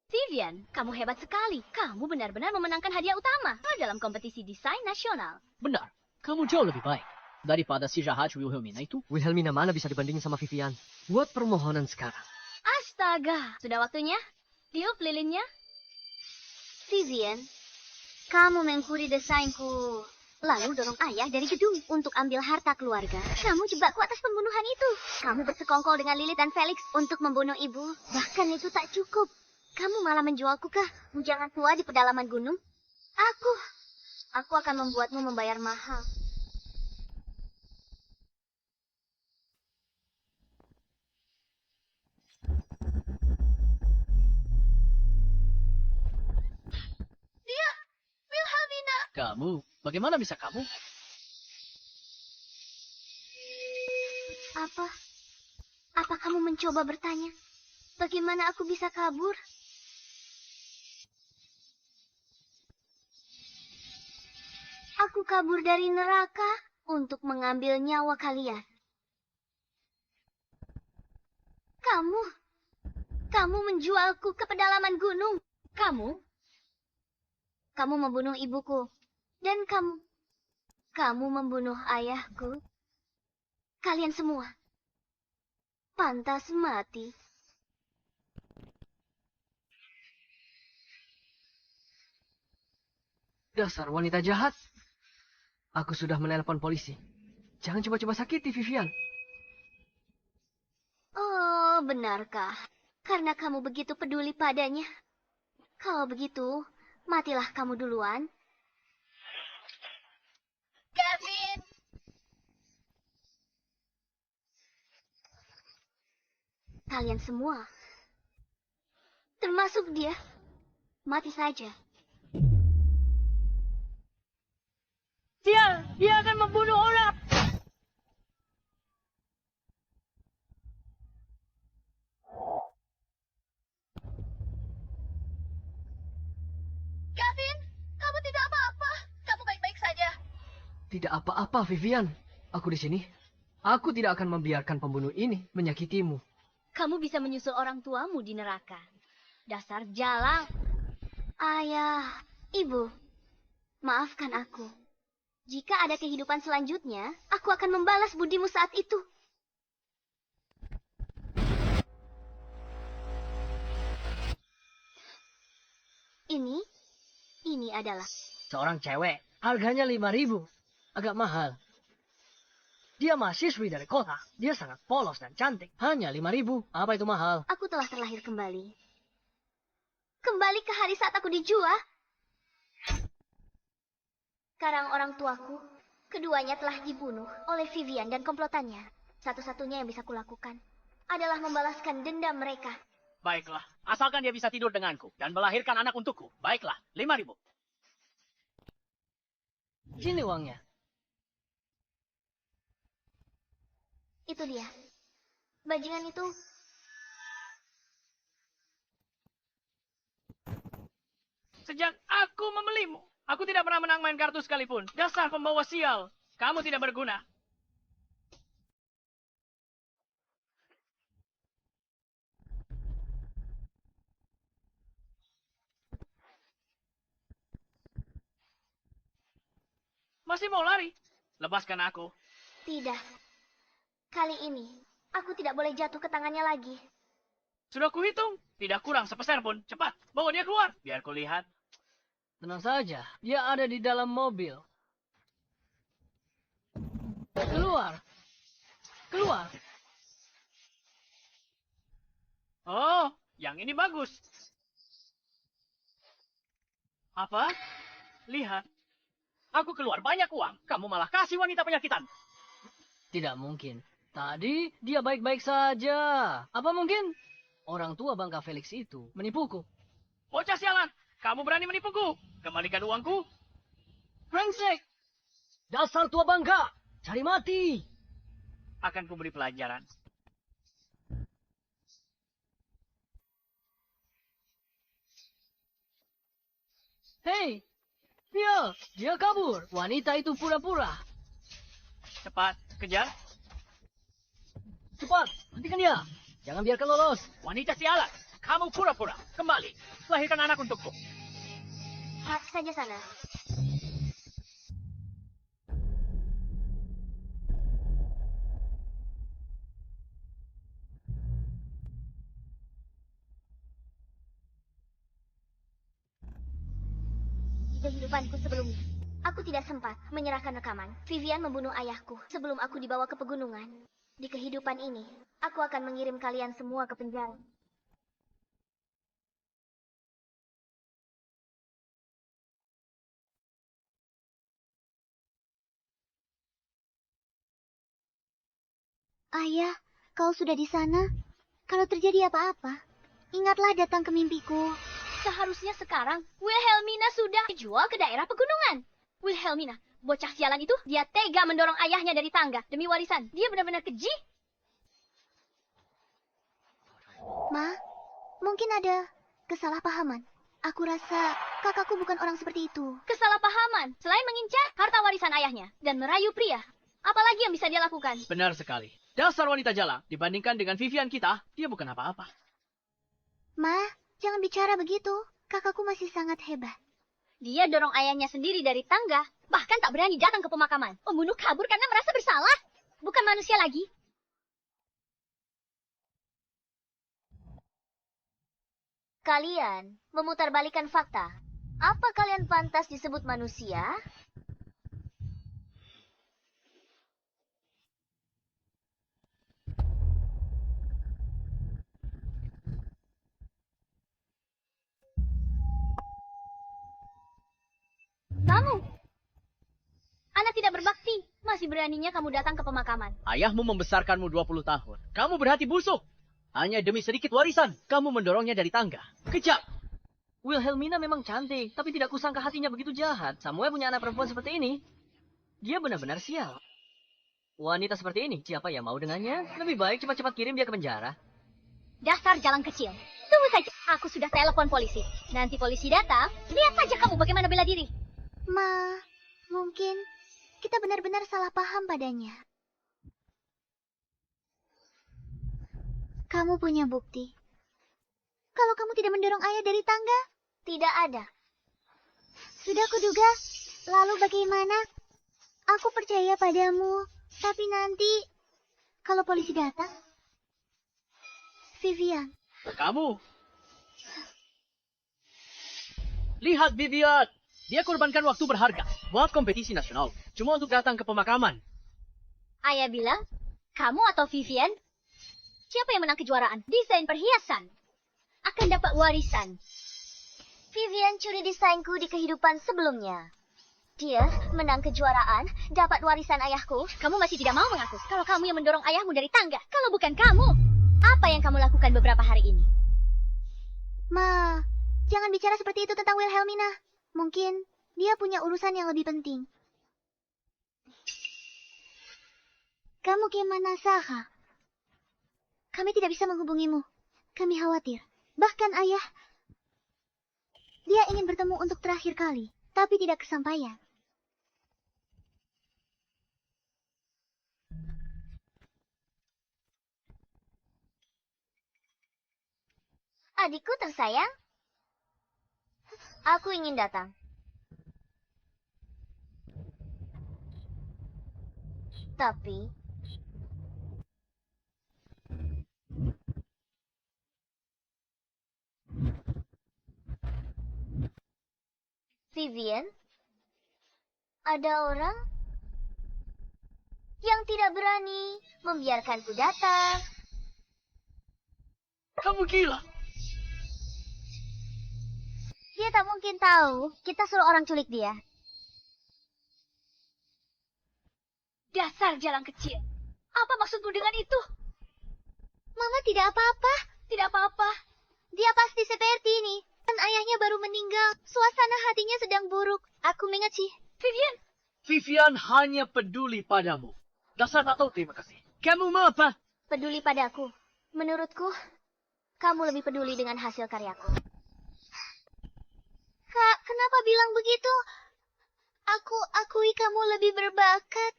Vivian, kamu hebat sekali. Kamu benar-benar memenangkan hadiah utama dalam kompetisi desain nasional. Benar, kamu jauh lebih baik daripada si jahat Wilhelmina itu. Wilhelmina mana bisa dibandingin sama Vivian? Buat permohonan sekarang. Astaga, sudah waktunya. Tiup lilinnya. Vivian, kamu mengkuri desainku. Lalu dorong ayah dari gedung untuk ambil harta keluarga. Kamu jebakku atas pembunuhan itu. Kamu bersekongkol dengan Lilith dan Felix untuk membunuh ibu. Bahkan itu tak cukup. Kamu malah menjualku ke bujangan tua di pedalaman gunung. Aku akan membuatmu membayar mahal. Dia, Wilhelmina. Kamu, bagaimana bisa kamu? Apa kamu mencoba bertanya? Bagaimana aku bisa kabur? Aku kabur dari neraka untuk mengambil nyawa kalian. Kamu menjualku ke pedalaman gunung. Kamu membunuh ibuku. Dan kamu membunuh ayahku. Kalian semua pantas mati. Dasar wanita jahat. Aku sudah menelpon polisi. Jangan coba-coba sakiti Vivian. Oh, benarkah? Karena kamu begitu peduli padanya. Kalau begitu, matilah kamu duluan. Kevin! Kalian semua, termasuk dia, mati saja. Dia akan membunuh orang. Kevin, kamu tidak apa-apa. Kamu baik-baik saja. Tidak apa-apa, Vivian. Aku di sini. Aku tidak akan membiarkan pembunuh ini menyakitimu. Kamu bisa menyusul orang tuamu di neraka. Dasar jalang. Ayah, ibu, maafkan aku. Jika ada kehidupan selanjutnya, aku akan membalas budimu saat itu. Ini adalah... Seorang cewek, harganya 5.000. Agak mahal. Dia mahasiswi dari kota. Dia sangat polos dan cantik. Hanya 5.000. Apa itu mahal? Aku telah terlahir kembali. Kembali ke hari saat aku dijual. Sekarang orang tuaku, keduanya telah dibunuh oleh Vivian dan komplotannya. Satu-satunya yang bisa kulakukan adalah membalaskan dendam mereka. Baiklah, asalkan dia bisa tidur denganku dan melahirkan anak untukku. Baiklah, 5.000. Sini uangnya. Itu dia. Bajingan itu. Sejak aku membelimu, aku tidak pernah menang main kartu sekalipun. Dasar pembawa sial. Kamu tidak berguna. Masih mau lari? Lepaskan aku. Tidak. Kali ini, aku tidak boleh jatuh ke tangannya lagi. Sudah kuhitung. Tidak kurang sepeser pun. Cepat, bawa dia keluar. Biar kulihat. Tenang saja, dia ada di dalam mobil. Keluar. Keluar. Oh, yang ini bagus. Apa? Lihat. Aku keluar banyak uang. Kamu malah kasih wanita penyakitan. Tidak mungkin. Tadi dia baik-baik saja. Apa mungkin? Orang tua bangka Felix itu menipuku. Bocah sialan. Kamu berani menipuku. Kembalikan uangku. Brengsek! Dasar tua bangka! Cari mati! Akan kuberi pelajaran. Hei! Dia kabur. Wanita itu pura-pura. Cepat, kejar. Cepat, hentikan dia. Jangan biarkan lolos. Wanita sialan. Kamu pura-pura. Kembali. Lahirkan anak untukku. Saja sana. Di kehidupanku sebelumnya, aku tidak sempat menyerahkan rekaman. Vivian membunuh ayahku sebelum aku dibawa ke pegunungan. Di kehidupan ini, aku akan mengirim kalian semua ke penjara. Ayah, kau sudah di sana? Kalau terjadi apa-apa, ingatlah datang ke mimpiku. Seharusnya sekarang, Wilhelmina sudah dijual ke daerah pegunungan. Wilhelmina, bocah sialan itu, dia tega mendorong ayahnya dari tangga demi warisan. Dia benar-benar keji. Ma, mungkin ada kesalahpahaman. Aku rasa kakakku bukan orang seperti itu. Kesalahpahaman? Selain mengincar harta warisan ayahnya dan merayu pria, apalagi yang bisa dia lakukan? Benar sekali. Dasar wanita jalang. Dibandingkan dengan Vivian kita, dia bukan apa-apa. Ma, jangan bicara begitu. Kakakku masih sangat hebat. Dia dorong ayahnya sendiri dari tangga, bahkan tak berani datang ke pemakaman. Pembunuh kabur karena merasa bersalah. Bukan manusia lagi. Kalian memutarbalikan fakta. Apa kalian pantas disebut manusia? Kamu, anak tidak berbakti. Masih beraninya kamu datang ke pemakaman. Ayahmu membesarkanmu 20 tahun. Kamu berhati busuk. Hanya demi sedikit warisan, kamu mendorongnya dari tangga. Kejam. Wilhelmina memang cantik, tapi tidak kusangka hatinya begitu jahat. Samuel punya anak perempuan seperti ini. Dia benar-benar sial. Wanita seperti ini, siapa yang mau dengannya? Lebih baik cepat-cepat kirim dia ke penjara. Dasar jalan kecil. Tunggu saja, aku sudah telepon polisi. Nanti polisi datang, lihat saja kamu bagaimana bela diri. Ma, mungkin kita benar-benar salah paham padanya. Kamu punya bukti. Kalau kamu tidak mendorong ayah dari tangga, tidak ada. Sudah kuduga. Lalu bagaimana? Aku percaya padamu. Tapi nanti, kalau polisi datang, Vivian. Kamu. Lihat Vivian. Dia korbankan waktu berharga buat kompetisi nasional. Cuma untuk datang ke pemakaman. Ayah bilang, kamu atau Vivian? Siapa yang menang kejuaraan? Desain perhiasan. Akan dapat warisan. Vivian curi desainku di kehidupan sebelumnya. Dia menang kejuaraan, dapat warisan ayahku. Kamu masih tidak mau mengaku kalau kamu yang mendorong ayahmu dari tangga. Kalau bukan kamu, apa yang kamu lakukan beberapa hari ini? Ma, jangan bicara seperti itu tentang Wilhelmina. Mungkin dia punya urusan yang lebih penting. Kamu gimana, Saha? Kami tidak bisa menghubungimu. Kami khawatir. Bahkan ayah, dia ingin bertemu untuk terakhir kali, tapi tidak kesampaian. Adikku tersayang, aku ingin datang. Tapi Vivian, ada orang yang tidak berani membiarkanku datang. Kamu gila. Dia tak mungkin tahu kita suruh orang culik dia. Dasar jalan kecil. Apa maksudmu dengan itu? Mama tidak apa-apa. Tidak apa-apa. Dia pasti seperti ini. Dan ayahnya baru meninggal. Suasana hatinya sedang buruk. Aku mengerti. Vivian. Vivian hanya peduli padamu. Dasar tak tahu terima kasih. Kamu mau apa? Peduli padaku. Menurutku, kamu lebih peduli dengan hasil karyaku. Kak, kenapa bilang begitu? Aku akui kamu lebih berbakat.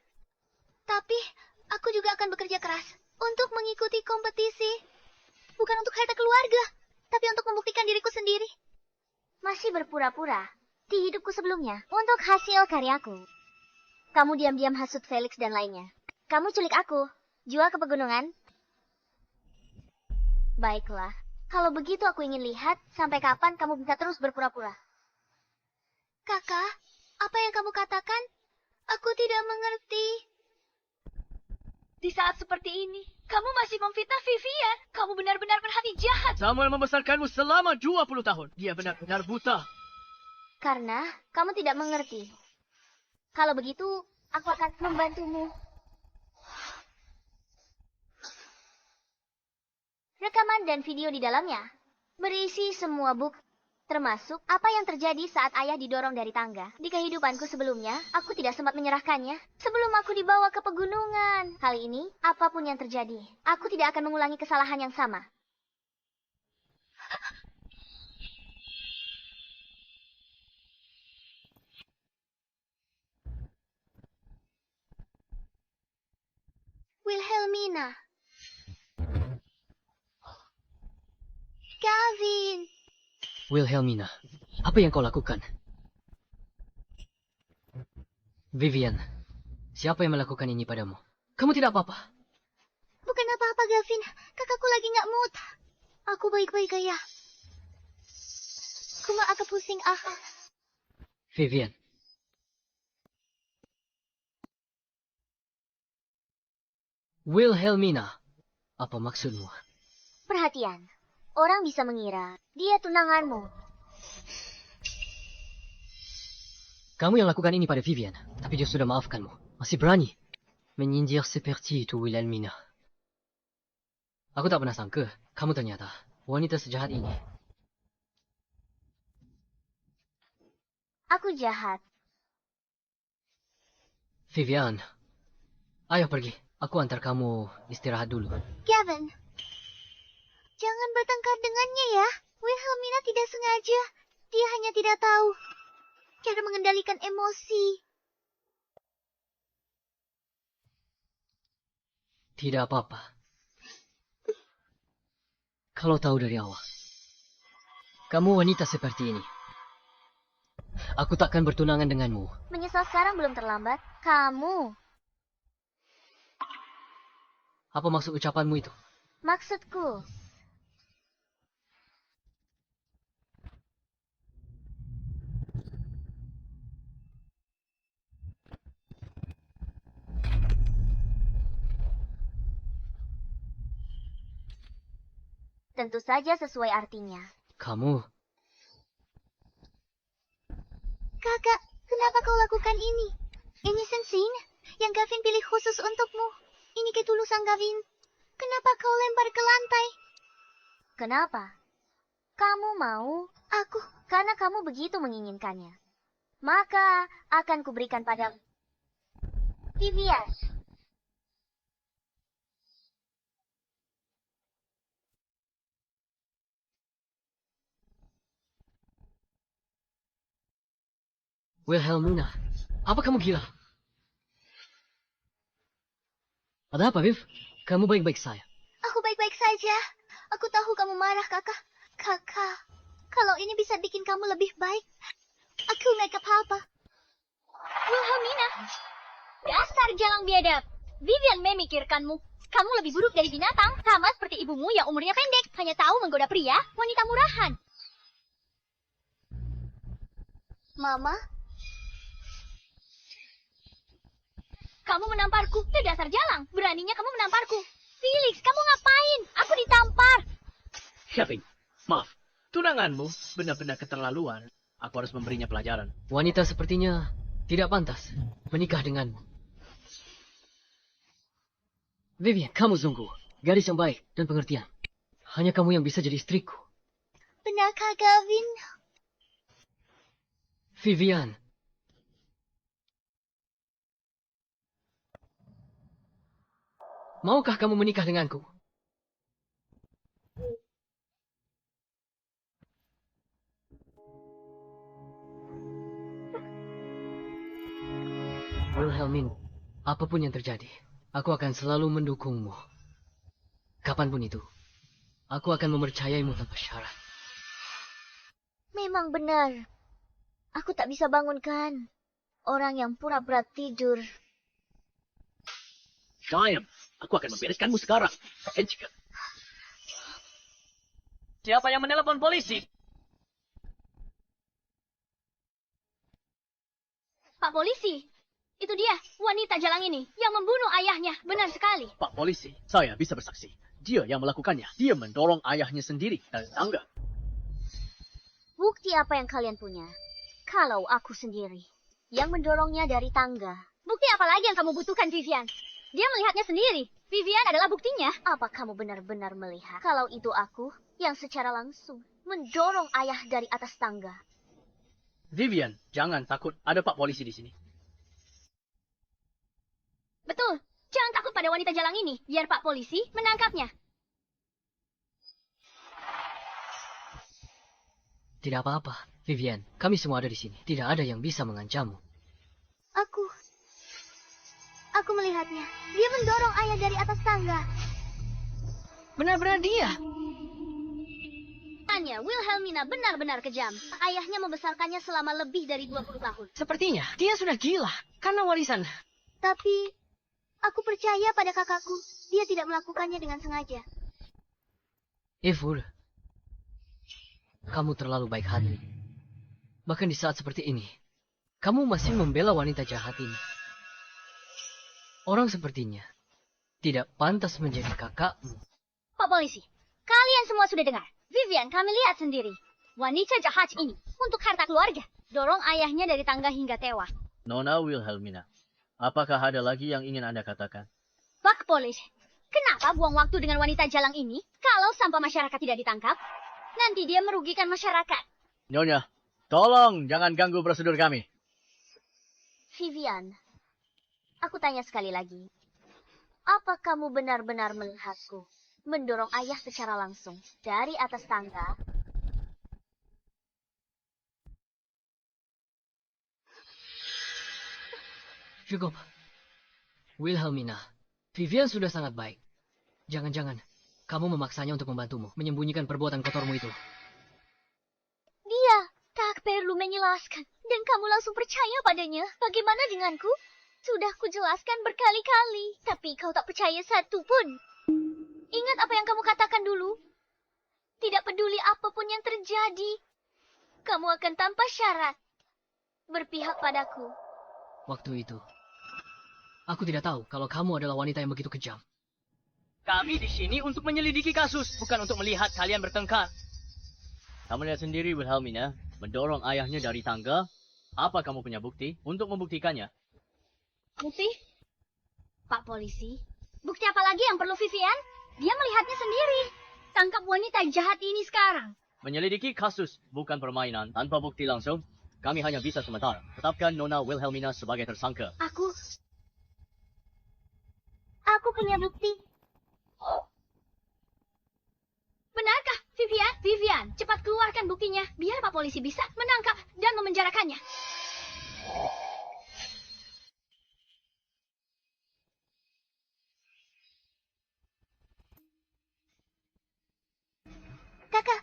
Tapi, aku juga akan bekerja keras untuk mengikuti kompetisi. Bukan untuk harta keluarga. tapi untuk membuktikan diriku sendiri. Masih berpura-pura di hidupku sebelumnya untuk hasil karyaku. Kamu diam-diam hasut Felix dan lainnya. Kamu culik aku, jual ke pegunungan. Baiklah, kalau begitu aku ingin lihat sampai kapan kamu bisa terus berpura-pura. Kakak, apa yang kamu katakan? Aku tidak mengerti. Di saat seperti ini, kamu masih memfitnah Vivian. Kamu benar-benar berhati jahat. Samuel membesarkanmu selama 20 tahun. Dia benar-benar buta. Karena kamu tidak mengerti. Kalau begitu, aku akan membantumu. Rekaman dan video di dalamnya berisi semua bukti, termasuk apa yang terjadi saat ayah didorong dari tangga. Di kehidupanku sebelumnya, aku tidak sempat menyerahkannya sebelum aku dibawa ke pegunungan. Kali ini, apapun yang terjadi, aku tidak akan mengulangi kesalahan yang sama. Wilhelmina. Gavin. Wilhelmina, apa yang kau lakukan? Vivian, siapa yang melakukan ini padamu? Kamu tidak apa-apa. Bukan apa-apa, Gavin. Kakakku lagi nggak mood. Aku baik-baik aja. Cuma agak pusing, Vivian. Wilhelmina, apa maksudmu? Perhatian. Orang bisa mengira dia tunanganmu. Kamu yang lakukan ini pada Vivian, tapi dia sudah maafkanmu. Masih berani menyindir seperti itu, Wilhelmina. Aku tak pernah sangka kamu ternyata wanita sejahat ini. Aku jahat. Vivian, ayo pergi. Aku antar kamu istirahat dulu. Gavin, jangan bertengkar dengannya ya. Wilhelmina tidak sengaja. Dia hanya tidak tahu cara mengendalikan emosi. Tidak apa-apa. Kalau tahu dari awal, kamu wanita seperti ini, aku takkan bertunangan denganmu. Menyesal sekarang belum terlambat. Kamu. Apa maksud ucapanmu itu? Maksudku, tentu saja sesuai artinya. Kamu, Kakak, kenapa kau lakukan ini? Ini sensin yang Gavin pilih khusus untukmu. Ini ketulusan Gavin. Kenapa kau lempar ke lantai? Kenapa? Kamu mau? Aku. Karena kamu begitu menginginkannya. Maka akan kuberikan padamu. Vivian. Wilhelmina, apa kamu gila? Ada apa, Viv? Kamu baik-baik saja. Aku baik-baik saja. Aku tahu kamu marah, kakak. Kakak, kalau ini bisa bikin kamu lebih baik, aku naik ke apa? Wilhelmina, dasar jalang biadab. Vivian memikirkanmu. Kamu lebih buruk dari binatang, sama seperti ibumu yang umurnya pendek, hanya tahu menggoda pria, wanita murahan. Mama, Kamu menamparku, itu dasar jalang. Beraninya kamu menamparku. Felix, kamu ngapain? Aku ditampar. Gavin, maaf. Tunanganmu benar-benar keterlaluan. Aku harus memberinya pelajaran. Wanita sepertinya tidak pantas menikah denganmu. Vivian, kamu sungguh gadis yang baik dan pengertian. Hanya kamu yang bisa jadi istriku. benarkah Gavin? Vivian. Maukah kamu menikah denganku? Wilhelmina, apapun yang terjadi, aku akan selalu mendukungmu. Kapanpun itu. Aku akan mempercayaimu tanpa syarat. Memang benar. Aku tak bisa bangunkan orang yang pura-pura tidur. Sayang, aku akan membereskanmu sekarang. Hentschke. Siapa yang menelepon polisi? Pak polisi, itu dia, wanita jalang ini yang membunuh ayahnya. Benar sekali. Pak polisi, saya bisa bersaksi. Dia yang melakukannya. Dia mendorong ayahnya sendiri dari tangga. Bukti apa yang kalian punya? Kalau aku sendiri yang mendorongnya dari tangga. Bukti apa lagi yang kamu butuhkan, Vivian? Dia melihatnya sendiri. Vivian adalah buktinya. Apa kamu benar-benar melihat kalau itu aku yang secara langsung mendorong ayah dari atas tangga? Vivian, jangan takut. Ada Pak polisi di sini. Betul. Jangan takut pada wanita jalang ini. Biar Pak polisi menangkapnya. Tidak apa-apa, Vivian. Kami semua ada di sini. Tidak ada yang bisa mengancammu. Aku melihatnya. Dia mendorong ayah dari atas tangga. Benar-benar dia. Tanya, Wilhelmina benar-benar kejam. Ayahnya membesarkannya selama lebih dari 20 tahun. Sepertinya dia sudah gila karena warisan. Tapi, aku percaya pada kakakku. Dia tidak melakukannya dengan sengaja. Evul, kamu terlalu baik hati. Bahkan di saat seperti ini, kamu masih membela wanita jahat ini. Orang sepertinya tidak pantas menjadi kakakmu. Pak polisi, kalian semua sudah dengar. Vivian, kami lihat sendiri. Wanita jahat ini untuk harta keluarga. Dorong ayahnya dari tangga hingga tewas. Nona Wilhelmina, apakah ada lagi yang ingin Anda katakan? Pak polisi, kenapa buang waktu dengan wanita jalang ini kalau sampah masyarakat tidak ditangkap? Nanti dia merugikan masyarakat. Nyonya, tolong jangan ganggu prosedur kami. Vivian, aku tanya sekali lagi. Apa kamu benar-benar melihatku mendorong ayah secara langsung dari atas tangga? Cukup. Wilhelmina, Vivian sudah sangat baik. Jangan-jangan kamu memaksanya untuk membantumu menyembunyikan perbuatan kotormu itu. Dia tak perlu menjelaskan. Dan kamu langsung percaya padanya. Bagaimana denganku? Sudah kujelaskan berkali-kali. Tapi kau tak percaya satu pun. Ingat apa yang kamu katakan dulu. Tidak peduli apapun yang terjadi. Kamu akan tanpa syarat berpihak padaku. Waktu itu, aku tidak tahu kalau kamu adalah wanita yang begitu kejam. Kami di sini untuk menyelidiki kasus, bukan untuk melihat kalian bertengkar. Kamu lihat sendiri Wilhelmina, mendorong ayahnya dari tangga. Apa kamu punya bukti untuk membuktikannya? Bukti? Pak polisi, bukti apa lagi yang perlu Vivian? Dia melihatnya sendiri. Tangkap wanita jahat ini sekarang. Menyelidiki kasus bukan permainan. Tanpa bukti langsung, kami hanya bisa sementara tetapkan Nona Wilhelmina sebagai tersangka. Aku punya bukti. Benarkah, Vivian? Vivian, cepat keluarkan buktinya. Biar Pak polisi bisa menangkap dan memenjarakannya. Kakak,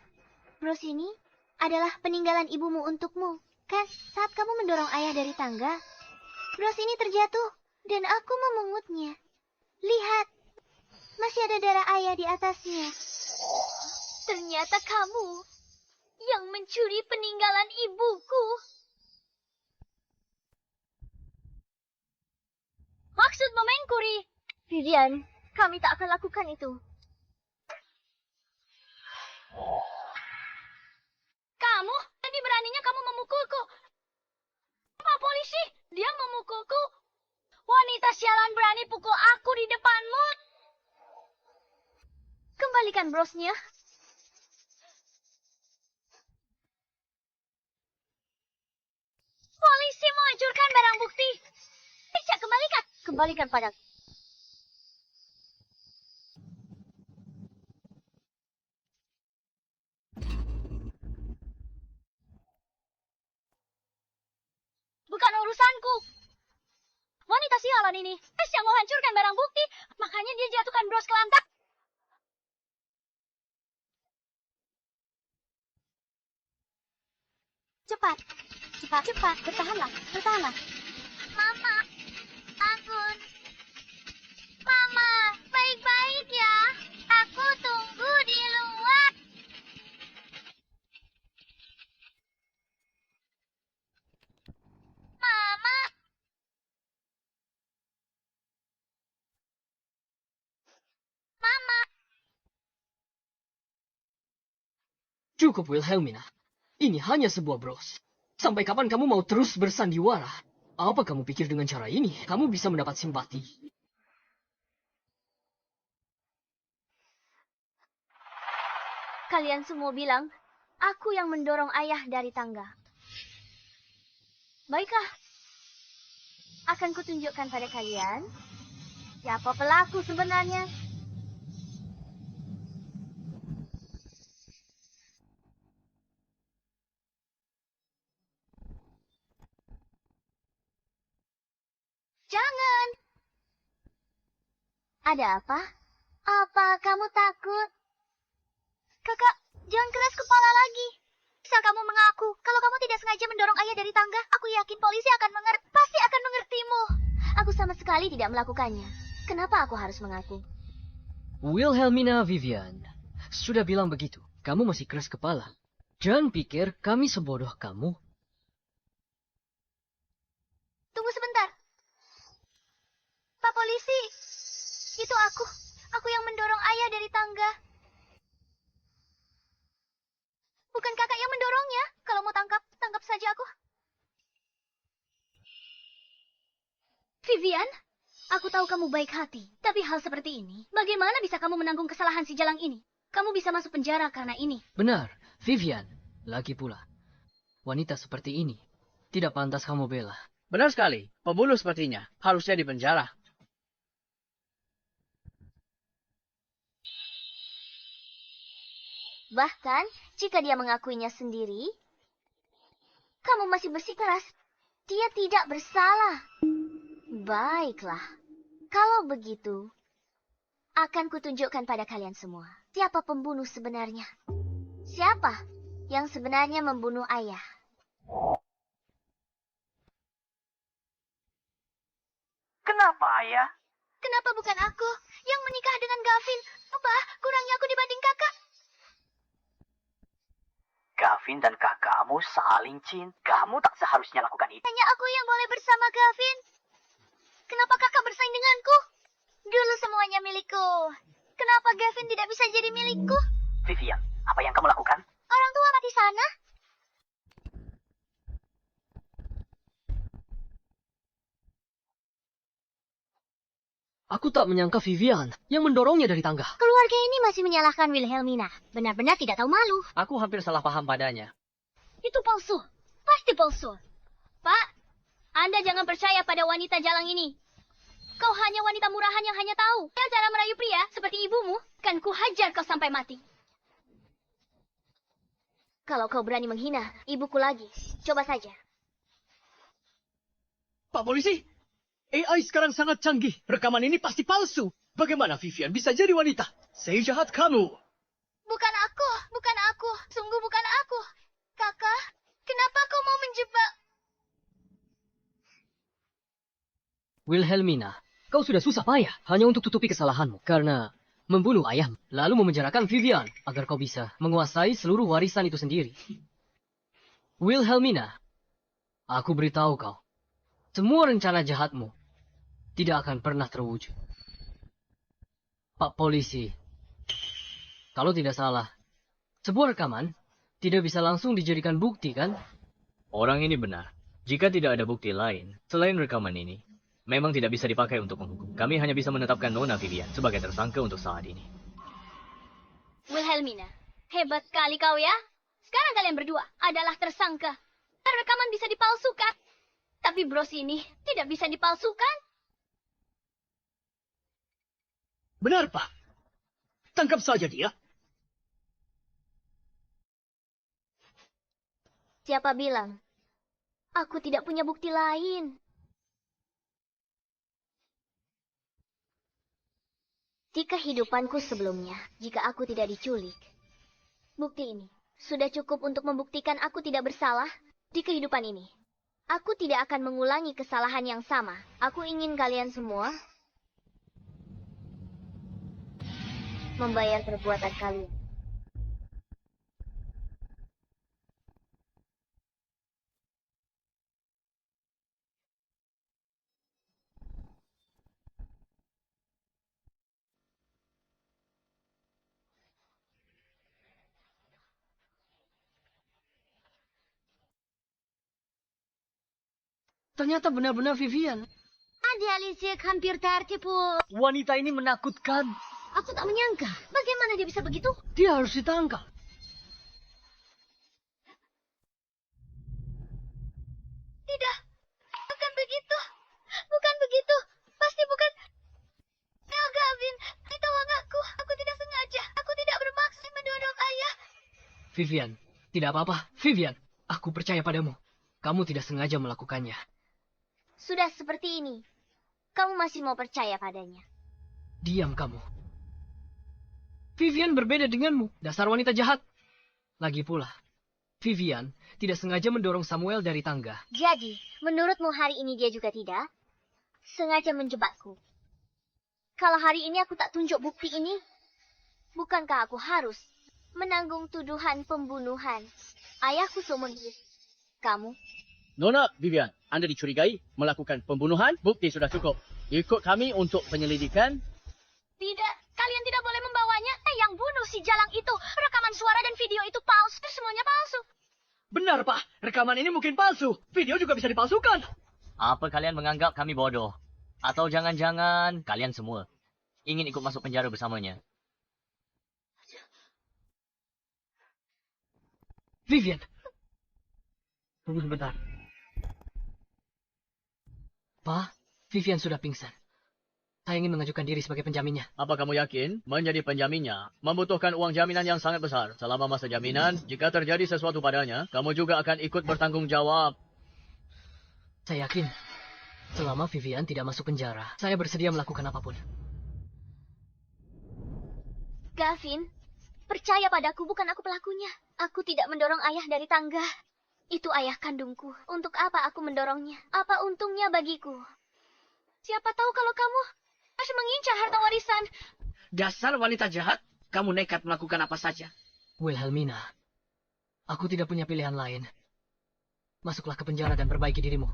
bros ini adalah peninggalan ibumu untukmu. Kan, saat kamu mendorong ayah dari tangga, bros ini terjatuh dan aku memungutnya. Lihat, masih ada darah ayah di atasnya. Ternyata kamu yang mencuri peninggalan ibuku. Maksudmu mengkuri? Vivian, kami tak akan lakukan itu. Kamu? Tadi beraninya kamu memukulku. Pak polisi, dia memukulku. Wanita sialan berani pukul aku di depanmu. Kembalikan brosnya. Polisi menghancurkan barang bukti. Bisa kembalikan. Kembalikan padaku. Bukan urusanku. Wanita sialan ini yang menghancurkan barang bukti. Makanya dia jatuhkan bros ke lantai. Cepat. Cepat. Bertahanlah. Mama, bangun. Mama, baik-baik ya. Aku tunggu di luar. Mama, Mama. Cukup, Wilhelmina. Ini hanya sebuah bros. Sampai kapan kamu mau terus bersandiwara? Apa kamu pikir dengan cara ini, kamu bisa mendapat simpati? Kalian semua bilang, aku yang mendorong ayah dari tangga. Baiklah. Akan kutunjukkan pada kalian siapa pelaku sebenarnya. Jangan. Ada apa? Apa kamu takut? Kakak, jangan keras kepala lagi. Bisa kamu mengaku kalau kamu tidak sengaja mendorong ayah dari tangga? Aku yakin polisi pasti akan mengertimu. Aku sama sekali tidak melakukannya. Kenapa aku harus mengaku? Wilhelmina Vivian, sudah bilang begitu. Kamu masih keras kepala. Jangan pikir kami sebodoh kamu. Tunggu sebentar. Pak polisi, itu aku. Aku yang mendorong ayah dari tangga. Bukan kakak yang mendorongnya. Kalau mau tangkap saja aku. Vivian, aku tahu kamu baik hati. Tapi hal seperti ini, bagaimana bisa kamu menanggung kesalahan si Jalang ini? Kamu bisa masuk penjara karena ini. Benar, Vivian. Lagi pula, wanita seperti ini tidak pantas kamu bela. Benar sekali. Pembunuh sepertinya harusnya di penjara. Bahkan, jika dia mengakuinya sendiri, kamu masih bersikeras. Dia tidak bersalah. Baiklah. Kalau begitu, akan kutunjukkan pada kalian semua siapa pembunuh sebenarnya. Siapa yang sebenarnya membunuh ayah. Kenapa, Ayah? Kenapa bukan aku yang menikah dengan Gavin? Apa kurangnya aku dibanding kakak? Gavin dan kakakmu saling cinta. Kamu tak seharusnya lakukan itu. Hanya aku yang boleh bersama Gavin. Kenapa kakak bersaing denganku? Dulu semuanya milikku. Kenapa Gavin tidak bisa jadi milikku? Vivian, apa yang kamu lakukan? Orang tua mati sana. Aku tak menyangka Vivian yang mendorongnya dari tangga. Keluarga ini masih menyalahkan Wilhelmina. Benar-benar tidak tahu malu. Aku hampir salah paham padanya. Itu palsu. Pasti palsu. Pak, Anda jangan percaya pada wanita jalang ini. Kau hanya wanita murahan yang hanya tahu cara merayu pria seperti ibumu. Kan ku hajar kau sampai mati. Kalau kau berani menghina ibuku lagi, coba saja. Pak polisi, AI sekarang sangat canggih. Rekaman ini pasti palsu. Bagaimana Vivian bisa jadi wanita? Saya jahat kamu. Bukan aku. Sungguh bukan aku. Kakak, kenapa kau mau menjebak? Wilhelmina, kau sudah susah payah hanya untuk tutupi kesalahanmu. Karena membunuh ayahmu, lalu memenjarakan Vivian agar kau bisa menguasai seluruh warisan itu sendiri. Wilhelmina, aku beritahu kau, semua rencana jahatmu tidak akan pernah terwujud. Pak polisi, kalau tidak salah, sebuah rekaman tidak bisa langsung dijadikan bukti, kan? Orang ini benar. Jika tidak ada bukti lain selain rekaman ini, memang tidak bisa dipakai untuk menghukum. Kami hanya bisa menetapkan Nona Vivian sebagai tersangka untuk saat ini. Wilhelmina, hebat sekali kau ya. Sekarang kalian berdua adalah tersangka. Rekaman bisa dipalsukan. Tapi bros ini tidak bisa dipalsukan. Benar, Pak. Tangkap saja dia. Siapa bilang? Aku tidak punya bukti lain. Di kehidupanku sebelumnya, jika aku tidak diculik, bukti ini sudah cukup untuk membuktikan aku tidak bersalah. Di kehidupan ini, aku tidak akan mengulangi kesalahan yang sama. Aku ingin kalian semua membayar perbuatan kalian. Ternyata benar-benar Vivian. Ada Alicia hampir tertipu. Wanita ini menakutkan. Aku tak menyangka. Bagaimana dia bisa begitu? Dia harus ditangkap. Tidak. Bukan begitu. Bukan begitu. Pasti bukan. Ya, Gavin. Tolong aku. Aku tidak sengaja. Aku tidak bermaksud mendorong ayah. Vivian, tidak apa-apa. Vivian, aku percaya padamu. Kamu tidak sengaja melakukannya. Sudah seperti ini. Kamu masih mau percaya padanya? Diam kamu. Vivian berbeda denganmu, dasar wanita jahat. Lagi pula, Vivian tidak sengaja mendorong Samuel dari tangga. Jadi, menurutmu hari ini dia juga tidak? Sengaja menjebakku. Kalau hari ini aku tak tunjuk bukti ini, bukankah aku harus menanggung tuduhan pembunuhan? Ayahku seumur hidup. Kamu? Nona Vivian, Anda dicurigai melakukan pembunuhan. Bukti sudah cukup. Ikut kami untuk penyelidikan. Tidak. Kalian tidak boleh membawanya. Yang bunuh si Jalang itu. Rekaman suara dan video itu palsu. Semuanya palsu. Benar, Pak. Rekaman ini mungkin palsu. Video juga bisa dipalsukan. Apa kalian menganggap kami bodoh? Atau jangan-jangan kalian semua ingin ikut masuk penjara bersamanya? Vivian, tunggu sebentar. Pak, Vivian sudah pingsan. Saya ingin mengajukan diri sebagai penjaminnya. Apa kamu yakin menjadi penjaminnya membutuhkan uang jaminan yang sangat besar? Selama masa jaminan, jika terjadi sesuatu padanya, kamu juga akan ikut bertanggung jawab. Saya yakin, selama Vivian tidak masuk penjara, saya bersedia melakukan apapun. Gavin, percaya padaku, bukan aku pelakunya. Aku tidak mendorong ayah dari tangga. Itu ayah kandungku. Untuk apa aku mendorongnya? Apa untungnya bagiku? Siapa tahu kalau kamu masih mengincar harta warisan. Dasar wanita jahat. Kamu nekat melakukan apa saja. Wilhelmina, aku tidak punya pilihan lain. Masuklah ke penjara dan perbaiki dirimu.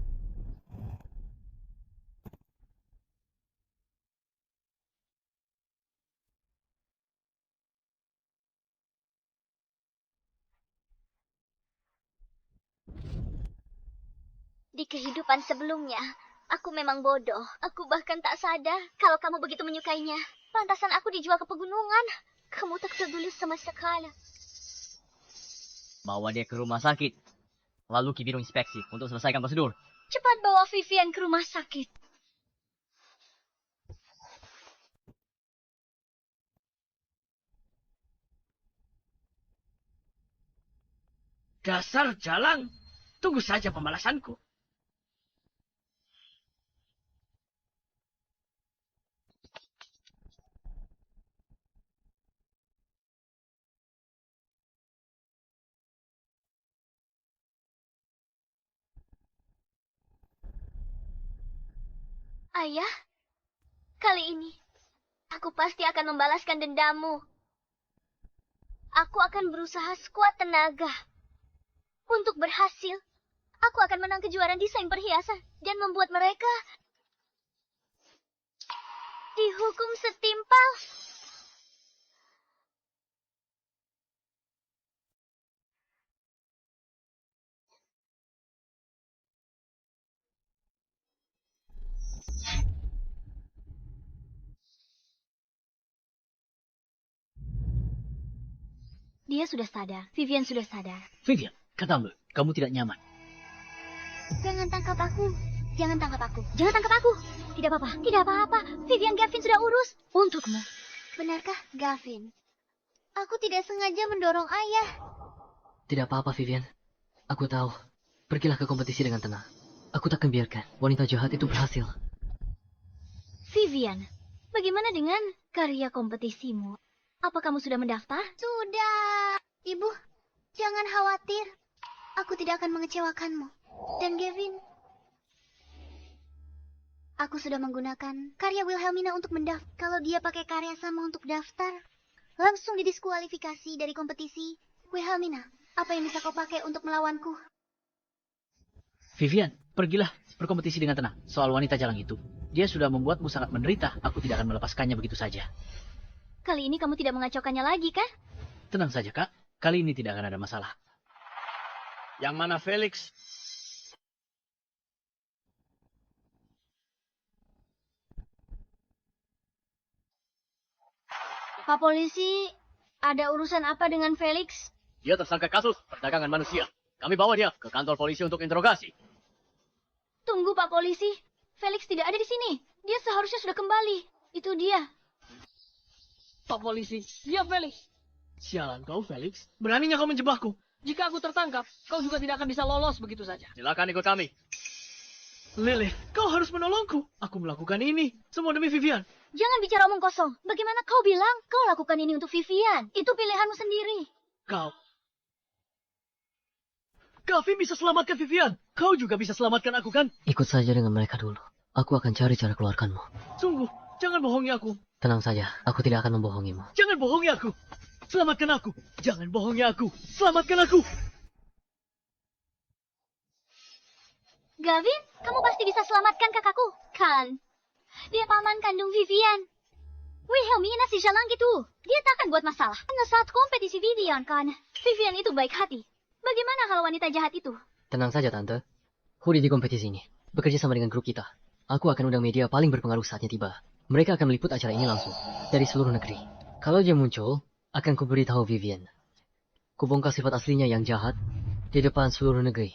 Di kehidupan sebelumnya, aku memang bodoh. Aku bahkan tak sadar kalau kamu begitu menyukainya. Pantasan aku dijual ke pegunungan. Kamu tak peduli sama sekali. Bawa dia ke rumah sakit. Lalu Ki Biro inspeksi untuk selesaikan prosedur. Cepat bawa Vivian ke rumah sakit. Dasar Jalang. Tunggu saja pembalasanku. Ayah, kali ini aku pasti akan membalaskan dendammu. Aku akan berusaha sekuat tenaga. Untuk berhasil, aku akan menang kejuaraan desain perhiasan dan membuat mereka dihukum setimpal. Dia sudah sadar. Vivian sudah sadar. Vivian, katamu, kamu tidak nyaman. Jangan tangkap aku. Jangan tangkap aku. Jangan tangkap aku. Tidak apa-apa. Tidak apa-apa. Vivian Gavin sudah urus. Untukmu. Benarkah, Gavin? Aku tidak sengaja mendorong ayah. Tidak apa-apa, Vivian. Aku tahu. Pergilah ke kompetisi dengan tenang. Aku tak akan biarkan wanita jahat itu berhasil. Vivian, bagaimana dengan karya kompetisimu? Apa kamu sudah mendaftar? Sudah. Ibu, jangan khawatir. Aku Aku tidak akan mengecewakanmu. Dan Gavin, aku sudah menggunakan karya Wilhelmina untuk mendaftar. Kalau dia pakai karya sama untuk daftar, langsung didiskualifikasi dari kompetisi. Wilhelmina, apa yang bisa kau pakai untuk melawanku? Vivian, pergilah berkompetisi dengan tenang. Soal wanita jalang itu, dia sudah membuatmu sangat menderita. Aku tidak akan melepaskannya begitu saja. Kali ini kamu tidak mengacaukannya lagi, kan? Tenang saja, Kak. Kali ini tidak akan ada masalah. Yang mana Felix? Pak Polisi, ada urusan apa dengan Felix? Dia tersangka kasus perdagangan manusia. Kami bawa dia ke kantor polisi untuk interogasi. Tunggu, Pak Polisi. Felix tidak ada di sini. Dia seharusnya sudah kembali. Itu dia. Pak Polisi, dia Felix. Sialan kau, Felix. Beraninya kau menjebakku. Jika aku tertangkap, kau juga tidak akan bisa lolos begitu saja. Silakan ikut kami. Lilith, kau harus menolongku. Aku melakukan ini semua demi Vivian. Jangan bicara omong kosong. Bagaimana kau bilang kau lakukan ini untuk Vivian? Itu pilihanmu sendiri. Gavin bisa selamatkan Vivian. Kau juga bisa selamatkan aku, kan? Ikut saja dengan mereka dulu. Aku akan cari cara keluarkanmu. Sungguh, jangan bohongi aku. Tenang saja, aku tidak akan membohongimu. Jangan bohongi aku. Selamatkan aku. Jangan bohongi aku. Selamatkan aku. Gavin, kamu pasti bisa selamatkan kakakku, kan? Dia paman kandung Vivian. Wilhelmina si jalang gitu. Dia tak akan buat masalah. Hanya saat kompetisi Vivian, kan? Vivian itu baik hati. Bagaimana kalau wanita jahat itu? Tenang saja, Tante. Hudi di kompetisi ini. Bekerja sama dengan grup kita. Aku akan undang media paling berpengaruh saatnya tiba. Mereka akan meliput acara ini langsung. Dari seluruh negeri. Kalau dia muncul, akan kuberitahu Vivian. Kubongkar sifat aslinya yang jahat di depan seluruh negeri.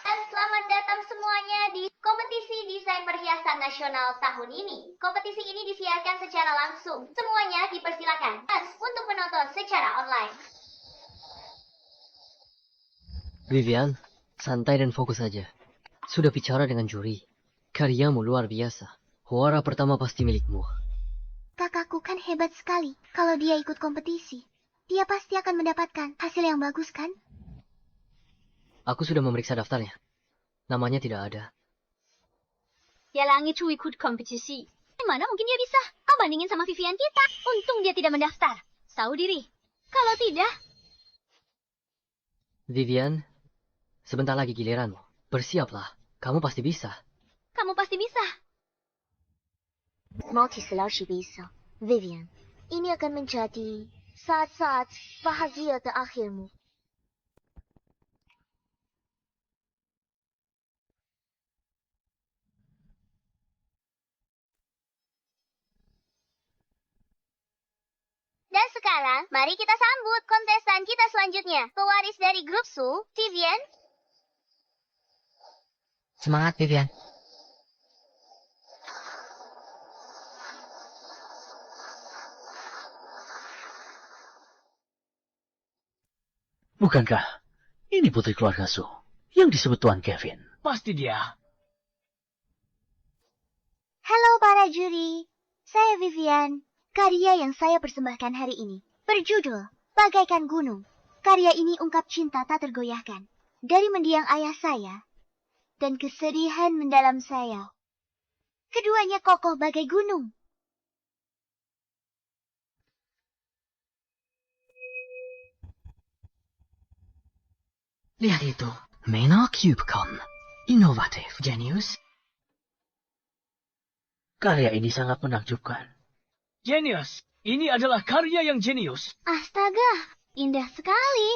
Dan selamat datang semuanya di kompetisi desain perhiasan nasional tahun ini. Kompetisi ini disiarkan secara langsung. Semuanya dipersilakan untuk menonton secara online. Vivian, santai dan fokus saja. Sudah bicara dengan juri. Karyamu luar biasa. Huara pertama pasti milikmu. Kakakku kan hebat sekali. Kalau dia ikut kompetisi, dia pasti akan mendapatkan hasil yang bagus, kan? Aku sudah memeriksa daftarnya. Namanya tidak ada. Yalang itu ikut kompetisi. Gimana mungkin dia bisa? Kau bandingin sama Vivian kita. Untung dia tidak mendaftar. Tahu diri. Kalau tidak, Vivian, sebentar lagi giliranmu. Bersiaplah. Kamu pasti bisa. kamu pasti bisa. Multi-seleksi bisa. Vivian, ini akan menjadi saat-saat bahagia terakhirmu. Dan sekarang, mari kita sambut kontestan kita selanjutnya. Pewaris dari grup Su, Vivian. Semangat, Vivian. Bukankah ini putri keluarga Su yang disebut Tuan Kevin? Pasti dia. Halo para juri, saya Vivian. Karya yang saya persembahkan hari ini berjudul Bagaikan Gunung. Karya ini ungkap cinta tak tergoyahkan dari mendiang ayah saya dan kesedihan mendalam saya. Keduanya kokoh bagai gunung. Lihat itu. Mena Cubecon. Inovatif. Genius. Karya ini sangat menakjubkan. Genius. Ini adalah karya yang jenius. Astaga, indah sekali.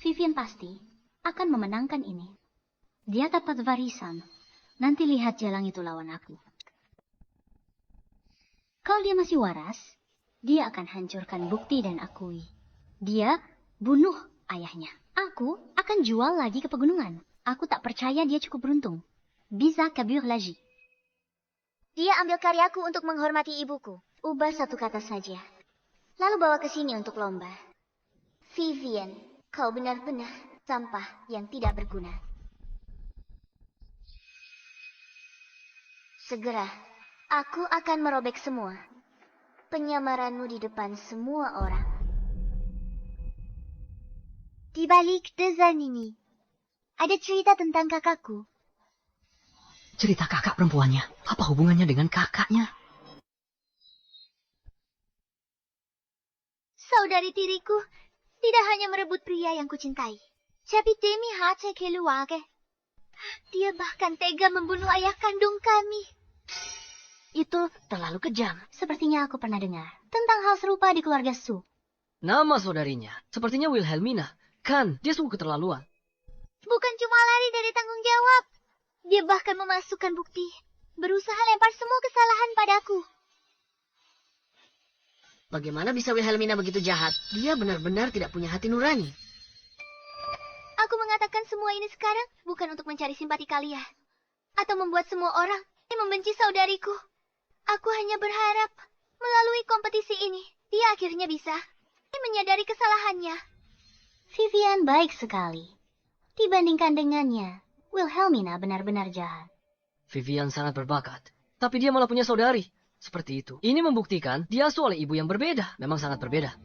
Vivian pasti akan memenangkan ini. Dia dapat warisan. Nanti lihat jalang itu lawan aku. Kalau dia masih waras, dia akan hancurkan bukti dan akui. Dia bunuh ayahnya. Aku akan jual lagi ke pegunungan. Aku tak percaya dia cukup beruntung. Bisa kabur lagi. Dia ambil karyaku untuk menghormati ibuku. Ubah satu kata saja. Lalu bawa ke sini untuk lomba. Vivian, kau benar-benar sampah yang tidak berguna. Segera, aku akan merobek semua penyamaranmu di depan semua orang. Di balik desain ini, ada cerita tentang kakakku. Cerita kakak perempuannya. Apa hubungannya dengan kakaknya? Saudari tiriku tidak hanya merebut pria yang kucintai, tapi demi hati keluarga. Dia bahkan tega membunuh ayah kandung kami. Itu terlalu kejam. Sepertinya aku pernah dengar tentang hal serupa di keluarga Su. Nama saudarinya. Sepertinya Wilhelmina. Kan, dia sungguh keterlaluan. Bukan cuma lari dari tanggung jawab. Dia bahkan memasukkan bukti. Berusaha lempar semua kesalahan padaku. Bagaimana bisa Wilhelmina begitu jahat? Dia benar-benar tidak punya hati nurani. Aku mengatakan semua ini sekarang bukan untuk mencari simpati kalian. Atau membuat semua orang membenci saudariku. Aku hanya berharap melalui kompetisi ini, dia akhirnya bisa menyadari kesalahannya. Vivian baik sekali. Dibandingkan dengannya, Wilhelmina benar-benar jahat. Vivian sangat berbakat. Tapi dia malah punya saudari. Seperti itu. Ini membuktikan diasuh oleh ibu yang berbeda. Memang sangat berbeda.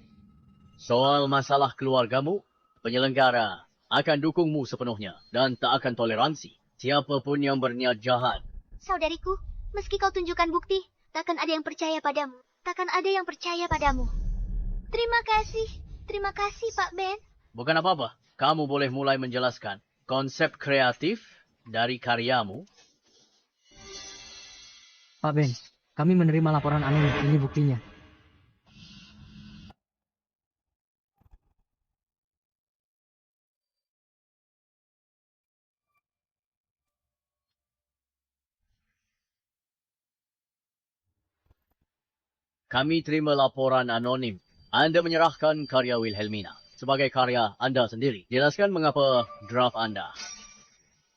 Soal masalah keluargamu, penyelenggara akan dukungmu sepenuhnya dan tak akan toleransi siapapun yang berniat jahat. Saudariku, meski kau tunjukkan bukti, takkan ada yang percaya padamu. Takkan ada yang percaya padamu. Terima kasih Pak Ben. Bukan apa-apa, kamu boleh mulai menjelaskan konsep kreatif dari karyamu. Pak Ben, kami menerima laporan anonim. Ini buktinya. Kami terima laporan anonim. Anda menyerahkan karya Wilhelmina sebagai karya Anda sendiri. Jelaskan mengapa draft Anda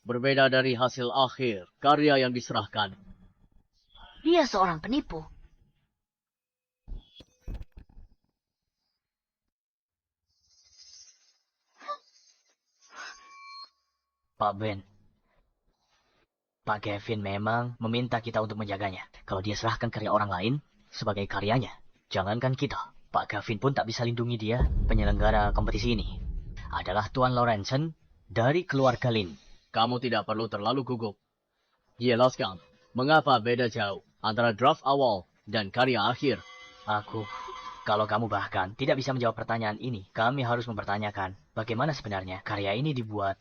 berbeda dari hasil akhir karya yang diserahkan. Dia seorang penipu. Pak Ben, Pak Gavin memang meminta kita untuk menjaganya. Kalau dia serahkan karya orang lain sebagai karyanya, jangankan kita, Pak Gavin pun tak bisa lindungi dia. Penyelenggara kompetisi ini adalah Tuan Lorenzen dari keluarga Lin. Kamu tidak perlu terlalu gugup. Jelaskan, mengapa beda jauh antara draft awal dan karya akhir? Kalau kamu bahkan tidak bisa menjawab pertanyaan ini, kami harus mempertanyakan bagaimana sebenarnya karya ini dibuat.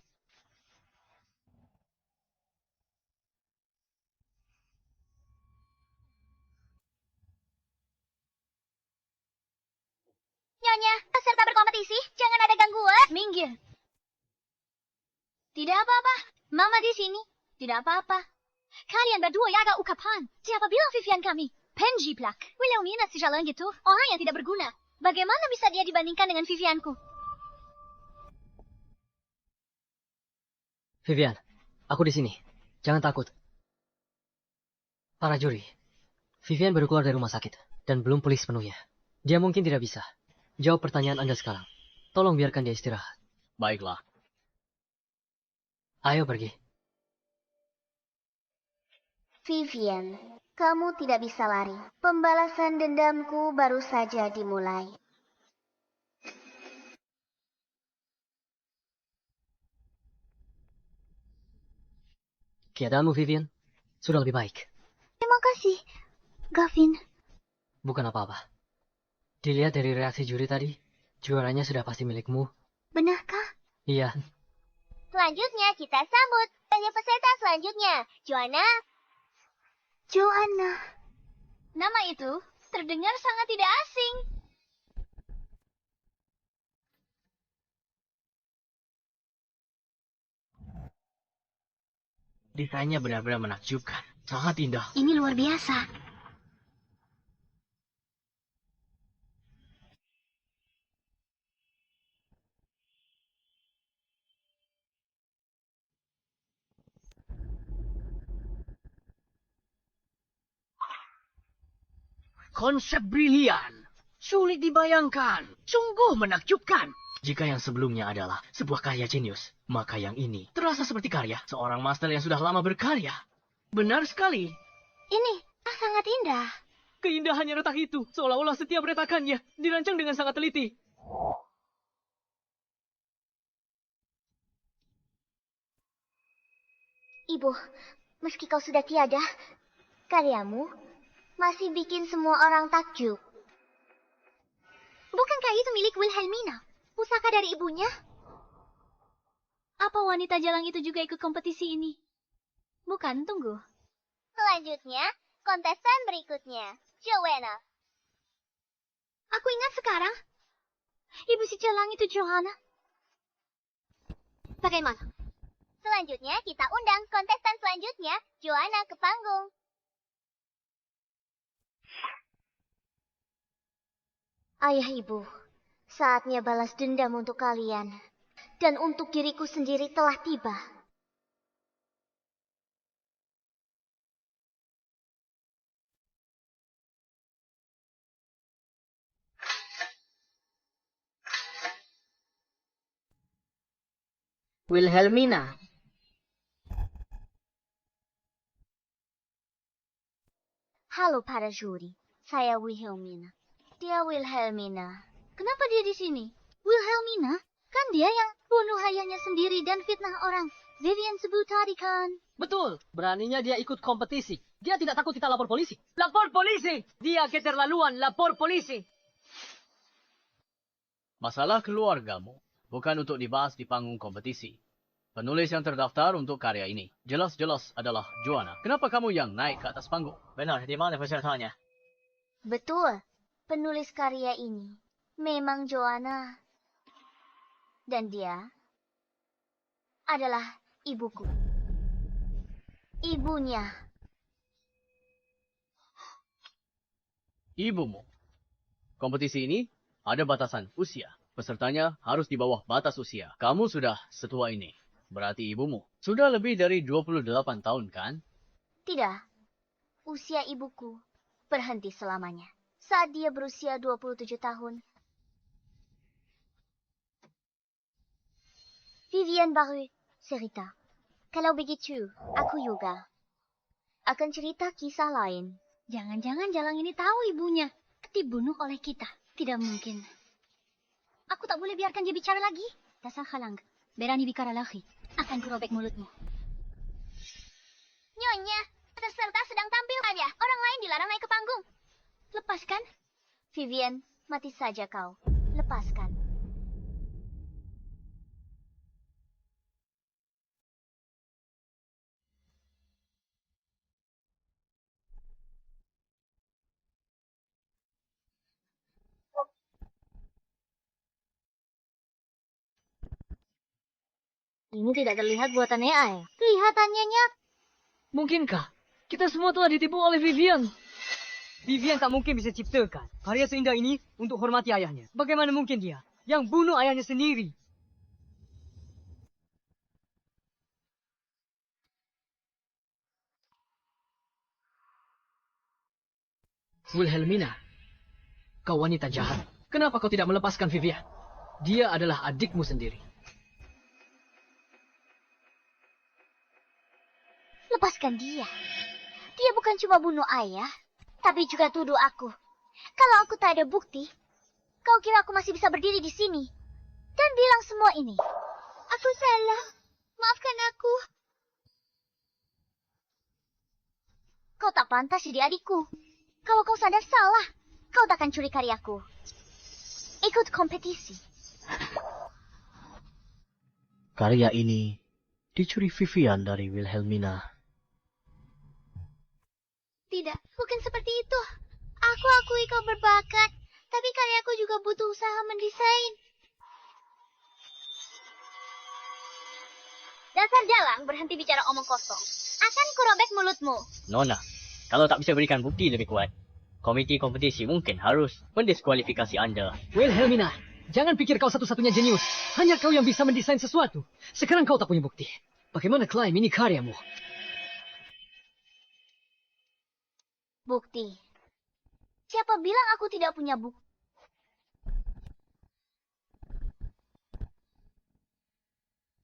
Nyonya, peserta berkompetisi, jangan ada gangguan. Minggir. Tidak apa-apa. Mama di sini. Tidak apa-apa. Kalian berdua jaga ukapan. Siapa bilang Vivian kami? Penjiplak. Wilhelmina si jalan gitu. Orang yang tidak berguna. Bagaimana bisa dia dibandingkan dengan Vivianku? Vivian, aku di sini. Jangan takut. Para juri, Vivian baru keluar dari rumah sakit dan belum pulih sepenuhnya. Dia mungkin tidak bisa jawab pertanyaan Anda sekarang. Tolong biarkan dia istirahat. Baiklah. Ayo pergi. Vivian, kamu tidak bisa lari. Pembalasan dendamku baru saja dimulai. Keadaanmu, Vivian, sudah lebih baik. Terima kasih, Gavin. Bukan apa-apa. Dilihat dari reaksi juri tadi, juaranya sudah pasti milikmu. Benarkah? Iya. Selanjutnya kita sambut banyak peserta selanjutnya. Joanna. Nama itu terdengar sangat tidak asing. Desainnya benar-benar menakjubkan. Sangat indah. Ini luar biasa. Konsep brilian. Sulit dibayangkan. Sungguh menakjubkan. Jika yang sebelumnya adalah sebuah karya jenius, maka yang ini terasa seperti karya seorang master yang sudah lama berkarya. Benar sekali. Ini sangat indah. Keindahannya retak itu, seolah-olah setiap retakannya dirancang dengan sangat teliti. Ibu, meski kau sudah tiada, karyamu masih bikin semua orang takjub. Bukankah itu milik Wilhelmina? Pusaka dari ibunya? Apa wanita jalang itu juga ikut kompetisi ini? Bukan, tunggu. Selanjutnya, kontestan berikutnya, Joanna. Aku ingat sekarang. Ibu si jalang itu Joanna. Bagaimana? Selanjutnya, kita undang kontestan selanjutnya, Joanna, ke panggung. Ayah ibu, saatnya balas dendam untuk kalian. Dan untuk diriku sendiri telah tiba. Wilhelmina. Halo para juri, saya Wilhelmina. Dia Wilhelmina. Kenapa dia di sini? Wilhelmina? Kan dia yang bunuh ayahnya sendiri dan fitnah orang. Vivian sebut tadi kan. Betul, beraninya dia ikut kompetisi. Dia tidak takut kita lapor polisi. Lapor polisi! Dia keterlaluan, lapor polisi! Masalah keluargamu bukan untuk dibahas di panggung kompetisi. Penulis yang terdaftar untuk karya ini jelas-jelas adalah Joanna. Kenapa kamu yang naik ke atas panggung? Benar, di mana pesertanya? Betul, penulis karya ini memang Joanna. Dan dia adalah ibuku. Ibunya. Ibumu. Kompetisi ini ada batasan usia. Pesertanya harus di bawah batas usia. Kamu sudah setua ini. Berarti ibumu sudah lebih dari 28 tahun, kan? Tidak. Usia ibuku berhenti selamanya. Saat dia berusia 27 tahun. Vivian baru cerita. Kalau begitu, aku juga akan cerita kisah lain. Jangan-jangan jalang ini tahu ibunya dibunuh oleh kita. Tidak mungkin. Aku tak boleh biarkan dia bicara lagi. Dasar halang. Berani bicara lagi. Akan kurobek mulutmu. Nyonya, peserta sedang tampil ya. Orang lain dilarang naik ke panggung. Lepaskan. Vivian, mati saja kau. Lepaskan. Ini tidak terlihat buatan AI. Kelihatannya nyat. Mungkinkah kita semua telah ditipu oleh Vivian? Vivian tak mungkin bisa ciptakan karya seindah ini untuk hormati ayahnya. Bagaimana mungkin dia yang bunuh ayahnya sendiri? Wilhelmina, kau wanita jahat. Kenapa kau tidak melepaskan Vivian? Dia adalah adikmu sendiri. Lepaskan dia. Dia bukan cuma bunuh ayah, tapi juga tuduh aku. Kalau aku tak ada bukti, kau kira aku masih bisa berdiri di sini dan bilang semua ini? Aku salah. Maafkan aku. Kau tak pantas jadi adikku. Kalau kau sadar salah, kau takkan curi karyaku. Ikut kompetisi. Karya ini dicuri Vivian dari Wilhelmina. Tidak, bukan seperti itu. Aku akui kau berbakat, tapi karyaku juga butuh usaha mendesain. Dasar jalang, berhenti bicara omong kosong. Akan kurobek mulutmu. Nona, kalau tak bisa berikan bukti lebih kuat, komite kompetisi mungkin harus mendiskualifikasi Anda. Wilhelmina, jangan pikir kau satu-satunya jenius. Hanya kau yang bisa mendesain sesuatu. Sekarang kau tak punya bukti. Bagaimana klaim ini karyamu? Bukti. Siapa bilang aku tidak punya bukti?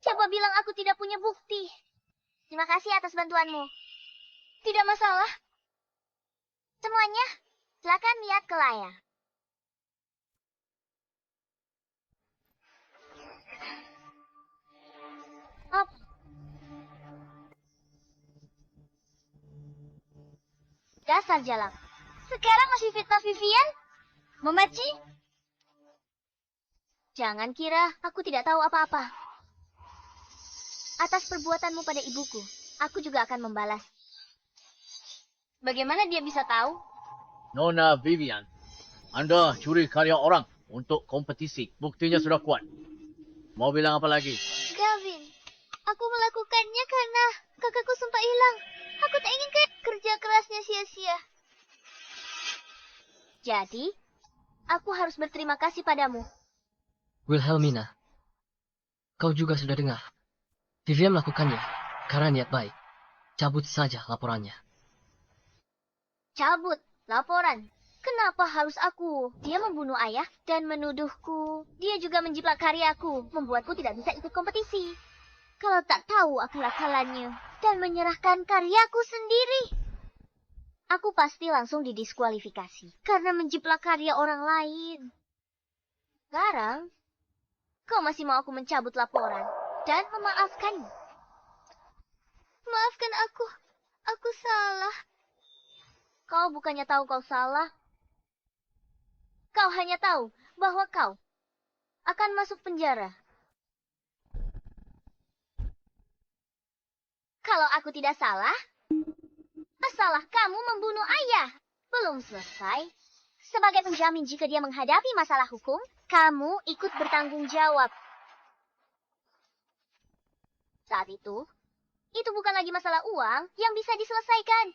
Siapa bilang aku tidak punya bukti? Terima kasih atas bantuanmu. Tidak masalah. Semuanya, silakan lihat ke layar. Op. Dasar jalak. Sekarang masih fitnah Vivian? Memeci? Jangan kira aku tidak tahu apa-apa. Atas perbuatanmu pada ibuku, aku juga akan membalas. Bagaimana dia bisa tahu? Nona Vivian, Anda curi karya orang untuk kompetisi. Buktinya sudah kuat. Mau bilang apa lagi? Gavin, aku melakukannya karena kakakku sempat hilang. Aku tak ingin kerja kerasnya sia-sia. Jadi, aku harus berterima kasih padamu. Wilhelmina, kau juga sudah dengar. Vivian melakukannya karena niat baik. Cabut saja laporannya. Cabut laporan. Kenapa harus aku? Dia membunuh ayah dan menuduhku. Dia juga menjiplak karyaku, membuatku tidak bisa ikut kompetisi. Kalau tak tahu akal-akalannya dan menyerahkan karyaku sendiri, aku pasti langsung didiskualifikasi karena menjiplak karya orang lain. Sekarang, kau masih mau aku mencabut laporan dan memaafkanmu? Maafkan aku. Aku salah. Kau bukannya tahu kau salah. Kau hanya tahu bahwa kau akan masuk penjara. Kalau aku tidak salah, masalah kamu membunuh ayah. Belum selesai. Sebagai penjamin jika dia menghadapi masalah hukum, kamu ikut bertanggung jawab. Saat itu bukan lagi masalah uang yang bisa diselesaikan.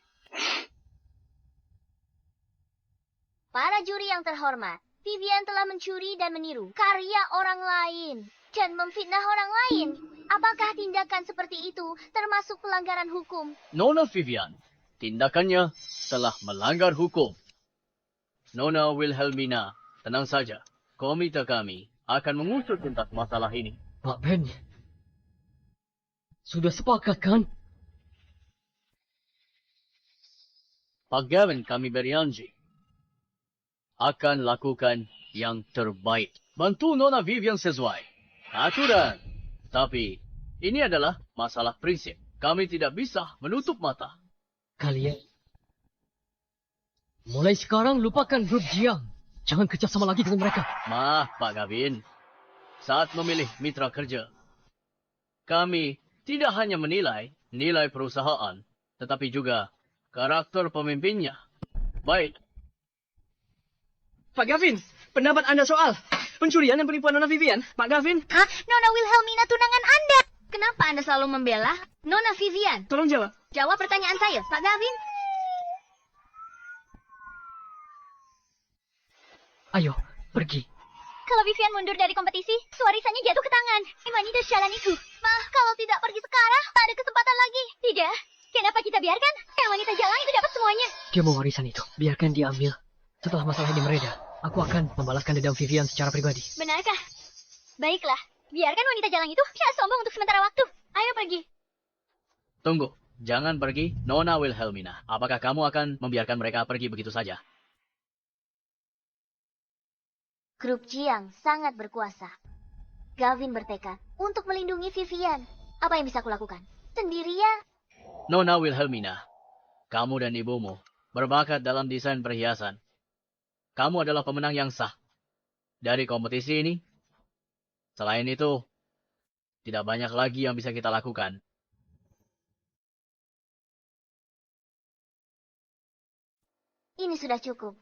Para juri yang terhormat, Vivian telah mencuri dan meniru karya orang lain dan memfitnah orang lain. Apakah tindakan seperti itu termasuk pelanggaran hukum? Nona Vivian, tindakannya telah melanggar hukum. Nona Wilhelmina, tenang saja. Komite kami akan mengusut tuntas masalah ini. Pak Ben, sudah sepakat kan? Pak Gavin, kami berjanji akan lakukan yang terbaik. Bantu Nona Vivian sesuai aturan. Tapi ini adalah masalah prinsip. Kami tidak bisa menutup mata. Kalian mulai sekarang lupakan grup Jiang. Jangan kerjasama lagi dengan mereka. Maaf Pak Gavin. Saat memilih mitra kerja, kami tidak hanya menilai nilai perusahaan, tetapi juga karakter pemimpinnya. Baik. Pak Gavin, pendapat Anda soal pencurian dan penipuan Nona Vivian? Pak Gavin? Hah? Nona Wilhelmina tunangan Anda. Kenapa Anda selalu membela Nona Vivian? Tolong jawab. Jawab pertanyaan saya, Pak Gavin. Ayo, pergi. Kalau Vivian mundur dari kompetisi, suarisanya jatuh ke tangan wanita jalan itu. Ma, kalau tidak pergi sekarang, tak ada kesempatan lagi. Tidak. Kenapa kita biarkan wanita jalan itu dapat semuanya? Dia mau warisan itu. Biarkan dia ambil. Setelah masalah ini mereda, aku akan membalaskan dendam Vivian secara pribadi. Benarkah? Baiklah. Biarkan wanita jalan itu sombong untuk sementara waktu. Ayo pergi. Tunggu. Jangan pergi, Nona Wilhelmina. Apakah kamu akan membiarkan mereka pergi begitu saja? Grup Jiang sangat berkuasa. Gavin bertekad untuk melindungi Vivian. Apa yang bisa kulakukan? Sendirian. Nona Wilhelmina, kamu dan ibumu berbakat dalam desain perhiasan. Kamu adalah pemenang yang sah dari kompetisi ini. Selain itu, tidak banyak lagi yang bisa kita lakukan. Ini sudah cukup.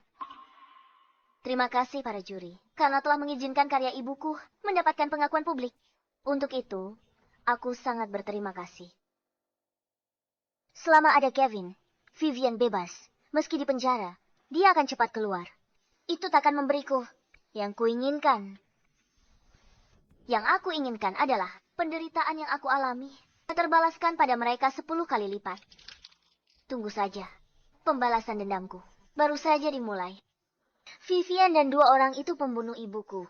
Terima kasih para juri, karena telah mengizinkan karya ibuku mendapatkan pengakuan publik. Untuk itu, aku sangat berterima kasih. Selama ada Kevin, Vivian bebas. Meski di penjara, dia akan cepat keluar. Itu takkan memberiku yang kuinginkan. Yang aku inginkan adalah penderitaan yang aku alami terbalaskan pada mereka 10 kali lipat. Tunggu saja, pembalasan dendamku baru saja dimulai. Vivian dan 2 orang itu pembunuh ibuku.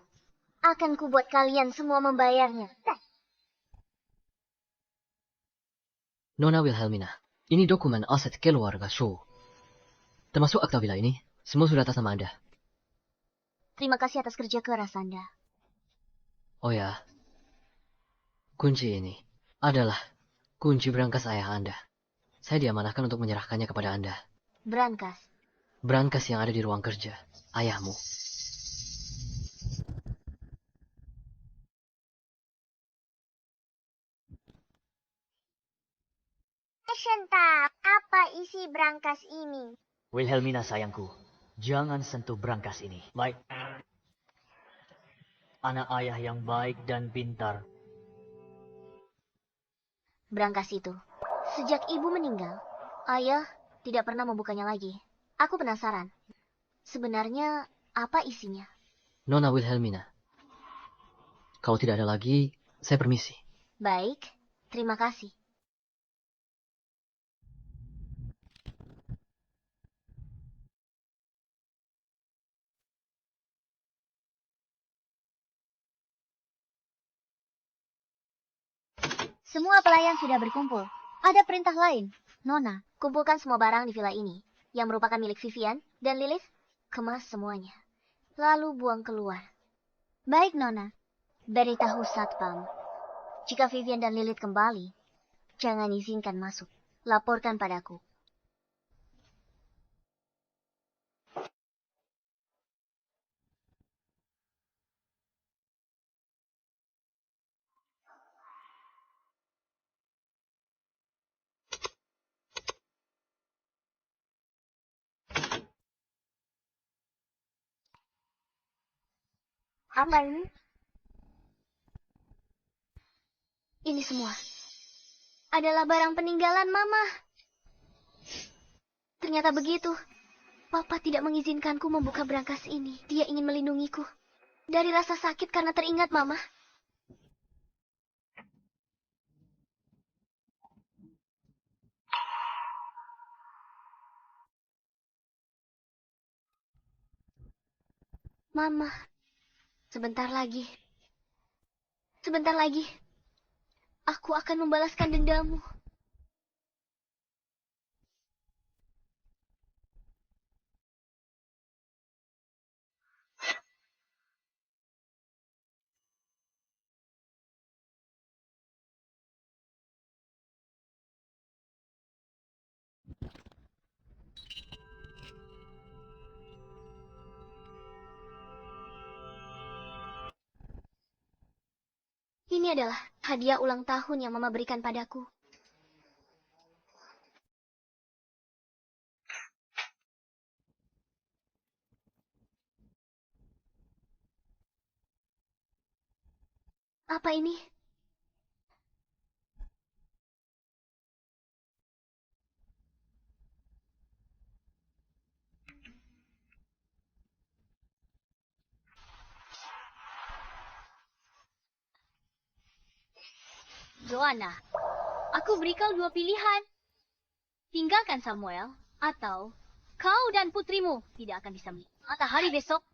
Akan kubuat kalian semua membayarnya. Nona Wilhelmina, ini dokumen aset keluarga Shaw. Termasuk akta villa ini, semua sudah atas nama Anda. Terima kasih atas kerja keras Anda. Oh ya, kunci ini adalah kunci berangkas ayah Anda. Saya diamanahkan untuk menyerahkannya kepada Anda. Berangkas. Berangkas yang ada di ruang kerja ayahmu. Shenta, apa isi berangkas ini? Wilhelmina sayangku, jangan sentuh berangkas ini. Baik. Anak ayah yang baik dan pintar. Berangkas itu. Sejak ibu meninggal, ayah tidak pernah membukanya lagi. Aku penasaran. Sebenarnya apa isinya? Nona Wilhelmina. Kalau tidak ada lagi, saya permisi. Baik, terima kasih. Semua pelayan sudah berkumpul. Ada perintah lain. Nona, kumpulkan semua barang di villa ini, yang merupakan milik Vivian dan Lilith. Kemas semuanya. Lalu buang keluar. Baik, Nona. Beritahu Satpam. Jika Vivian dan Lilith kembali, jangan izinkan masuk. Laporkan padaku. Apa ini? Ini semua adalah barang peninggalan Mama. Ternyata begitu. Papa tidak mengizinkanku membuka berangkas ini. Dia ingin melindungiku dari rasa sakit karena teringat Mama. Mama, sebentar lagi. Sebentar lagi. Aku akan membalaskan dendamu. Ini adalah hadiah ulang tahun yang Mama berikan padaku. Apa ini? Joanna, aku beri kau dua pilihan. Tinggalkan Samuel, atau kau dan putrimu tidak akan bisa melihat matahari besok.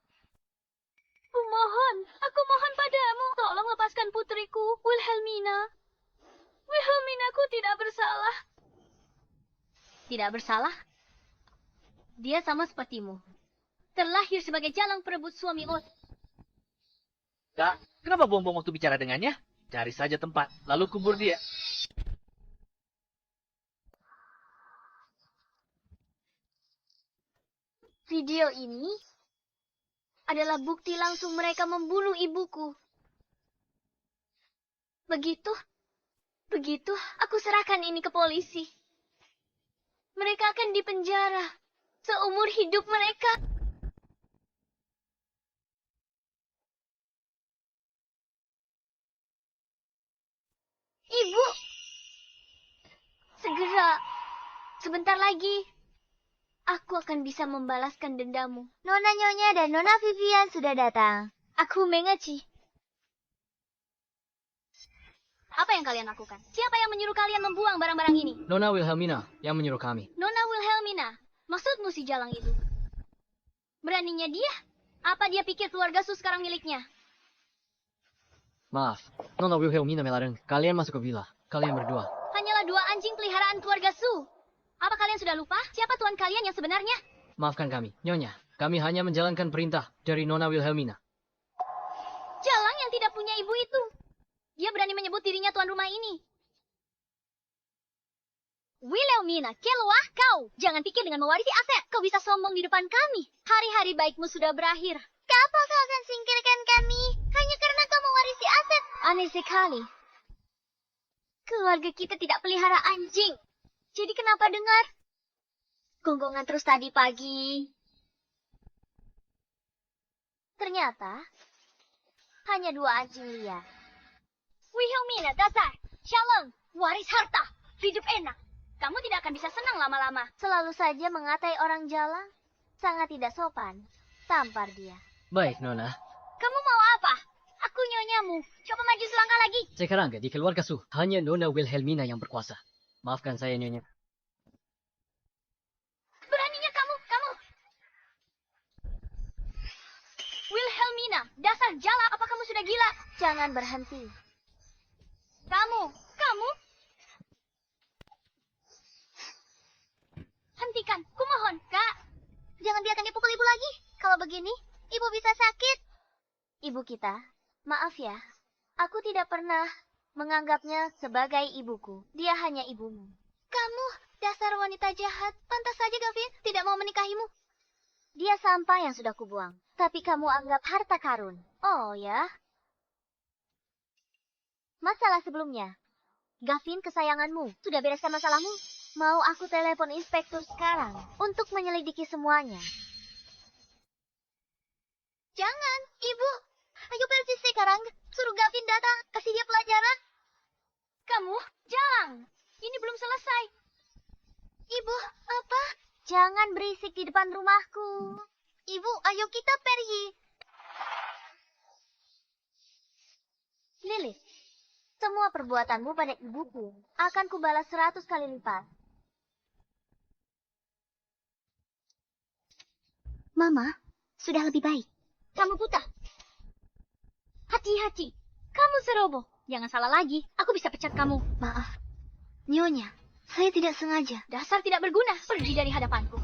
Kumohon, aku mohon padamu, tolong lepaskan putriku, Wilhelmina. Wilhelminaku tidak bersalah. Tidak bersalah? Dia sama sepertimu. Terlahir sebagai jalang perebut suami Ot. Kak, kenapa buang-buang waktu bicara dengannya? Cari saja tempat, lalu kubur dia. Video ini adalah bukti langsung mereka membunuh ibuku. Begitu, aku serahkan ini ke polisi. Mereka akan dipenjara seumur hidup mereka. Ibu, segera, sebentar lagi, aku akan bisa membalaskan dendamu. Nona Nyonya dan Nona Vivian sudah datang. Aku mengaci. Apa yang kalian lakukan? Siapa yang menyuruh kalian membuang barang-barang ini? Nona Wilhelmina yang menyuruh kami. Nona Wilhelmina, maksudmu si jalang itu? Beraninya dia? Apa dia pikir keluarga Su sekarang miliknya? Maaf, Nona Wilhelmina melarang kalian masuk ke villa. Kalian berdua. Hanyalah dua anjing peliharaan keluarga Su. Apa kalian sudah lupa? Siapa tuan kalian yang sebenarnya? Maafkan kami, Nyonya. Kami hanya menjalankan perintah dari Nona Wilhelmina. Jalang yang tidak punya ibu itu. Dia berani menyebut dirinya tuan rumah ini. Wilhelmina, keluar kau. Jangan pikir dengan mewarisi aset. Kau bisa sombong di depan kami. Hari-hari baikmu sudah berakhir. Kenapa kau akan singkirkan kami? Hanya karena kau mewarisi aset. Aneh sekali. Keluarga kita tidak pelihara anjing. Jadi kenapa dengar? Gonggongan terus tadi pagi. Ternyata hanya 2 anjing liar. Wilhelmina, dasar. Shalom, waris harta. Hidup enak. Kamu tidak akan bisa senang lama-lama. Selalu saja mengatai orang jalang. Sangat tidak sopan. Tampar dia. Baik, Nona. Kamu mau apa? Aku nyonyamu. Coba maju selangkah lagi. Sekarang di keluarga Su, hanya Nona Wilhelmina yang berkuasa. Maafkan saya, Nyonya. Beraninya kamu. Wilhelmina, dasar jala, apa kamu sudah gila? Jangan berhenti. Kamu. Hentikan, kumohon, Kak. Jangan biarkan dia pukul ibu lagi. Kalau begini, ibu bisa sakit. Ibu kita, maaf ya. Aku tidak pernah menganggapnya sebagai ibuku. Dia hanya ibumu. Kamu, dasar wanita jahat. Pantas saja Gavin tidak mau menikahimu. Dia sampah yang sudah kubuang. Tapi kamu anggap harta karun. Oh ya? Masalah sebelumnya. Gavin, kesayanganmu. Sudah bereskan masalahmu? Mau aku telepon inspektur sekarang untuk menyelidiki semuanya. Jangan, ibu. Ayo pergi sekarang. Suruh Gavin datang. Kasih dia pelajaran. Kamu, jalang. Ini belum selesai. Ibu, apa? Jangan berisik di depan rumahku. Ibu, ayo kita pergi. Lilith, semua perbuatanmu pada ibuku akan kubalas 100 kali lipat. Mama, sudah lebih baik. Kamu buta. Hati-hati. Kamu ceroboh. Jangan salah lagi. Aku bisa pecat kamu. Maaf. Nyonya, saya tidak sengaja. Dasar tidak berguna. Pergi dari hadapanku.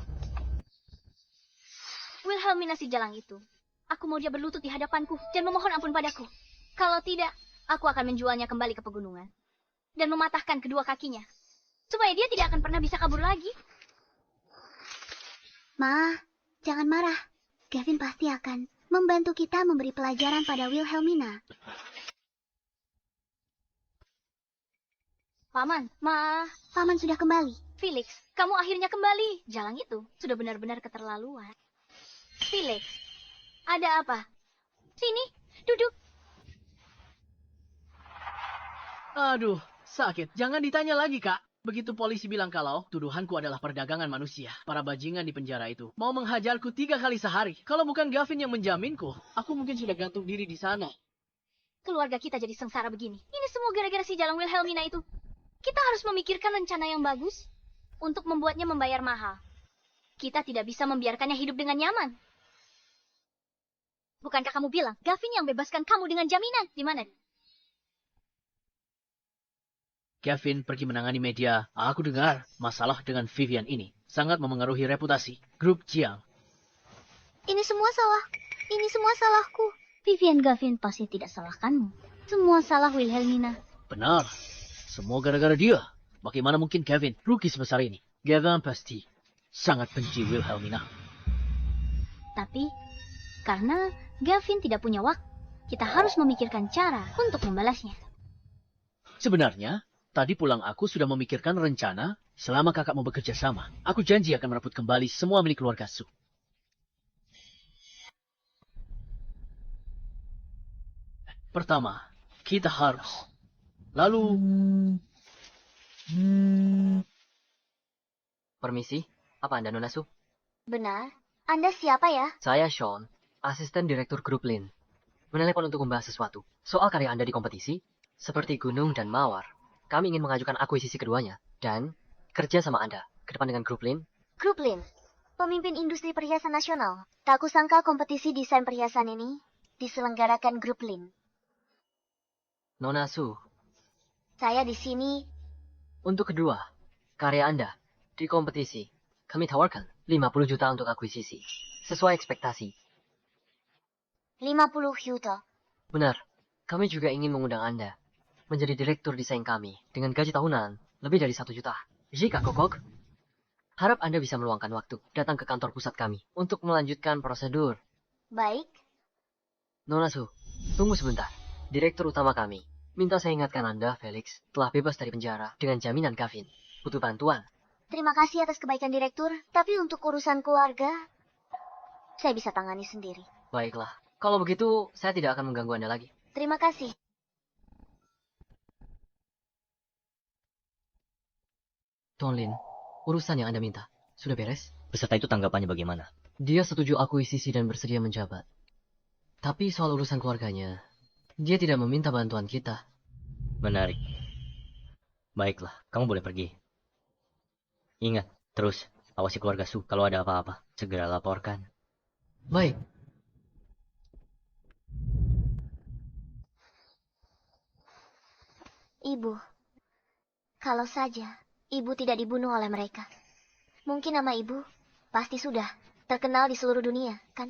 Wilhelmina si jalang itu. Aku mau dia berlutut di hadapanku dan memohon ampun padaku. Kalau tidak, aku akan menjualnya kembali ke pegunungan. Dan mematahkan kedua kakinya. Supaya dia tidak akan pernah bisa kabur lagi. Ma, jangan marah. Gavin pasti akan membantu kita memberi pelajaran pada Wilhelmina. Paman, Paman sudah kembali. Felix, kamu akhirnya kembali. Jalang itu sudah benar-benar keterlaluan. Felix, ada apa? Sini, duduk. Aduh, sakit. Jangan ditanya lagi, Kak. Begitu polisi bilang kalau tuduhanku adalah perdagangan manusia, para bajingan di penjara itu mau menghajarku 3 kali sehari. Kalau bukan Gavin yang menjaminku, aku mungkin sudah gantung diri di sana. Keluarga kita jadi sengsara begini. Ini semua gara-gara si jalang Wilhelmina itu. Kita harus memikirkan rencana yang bagus untuk membuatnya membayar mahal. Kita tidak bisa membiarkannya hidup dengan nyaman. Bukankah kamu bilang Gavin yang bebaskan kamu dengan jaminan? Di mana? Gavin pergi menangani media. Aku dengar masalah dengan Vivian ini sangat memengaruhi reputasi grup Jiang. Ini semua salahku. Vivian Gavin pasti tidak salahkanmu. Semua salah Wilhelmina. Benar. Semua gara-gara dia. Bagaimana mungkin Gavin rugi sebesar ini? Gavin pasti sangat benci Wilhelmina. Tapi, karena Gavin tidak punya waktu, kita harus memikirkan cara untuk membalasnya. Sebenarnya, tadi pulang aku sudah memikirkan rencana selama kakakmu bekerja sama. Aku janji akan merebut kembali semua milik keluarga Su. Pertama, kita harus. Lalu... Permisi, apa Anda Nona Su? Benar. Anda siapa ya? Saya Sean, asisten direktur grup Lin. Menelepon untuk membahas sesuatu. Soal karya Anda di kompetisi, seperti Gunung dan Mawar. Kami ingin mengajukan akuisisi keduanya. Dan kerja sama Anda. Ke depan dengan grup Lin. Grup Lin, pemimpin industri perhiasan nasional. Tak kusangka kompetisi desain perhiasan ini diselenggarakan grup Lin. Nona Su, Saya di sini. untuk kedua, karya Anda di kompetisi. kami tawarkan 50 juta untuk akuisisi. Sesuai ekspektasi. 50 juta. Benar, kami juga ingin mengundang Anda menjadi direktur desain kami dengan gaji tahunan lebih dari 1 juta. Jika kokok, harap Anda bisa meluangkan waktu datang ke kantor pusat kami untuk melanjutkan prosedur. Baik. Nona Su, tunggu sebentar. Direktur utama kami minta saya ingatkan Anda, Felix, telah bebas dari penjara dengan jaminan Gavin. Butuh bantuan. Terima kasih atas kebaikan direktur, tapi untuk urusan keluarga, saya bisa tangani sendiri. Baiklah, kalau begitu saya tidak akan mengganggu Anda lagi. Terima kasih. Tuan Lin, urusan yang Anda minta, sudah beres? Peserta itu tanggapannya bagaimana? Dia setuju akuisisi dan bersedia menjabat. Tapi soal urusan keluarganya, dia tidak meminta bantuan kita. Menarik. Baiklah, kamu boleh pergi. Ingat, terus awasi keluarga Su. Kalau ada apa-apa, segera laporkan. Baik. Ibu, kalau saja ibu tidak dibunuh oleh mereka, mungkin nama ibu pasti sudah terkenal di seluruh dunia, kan?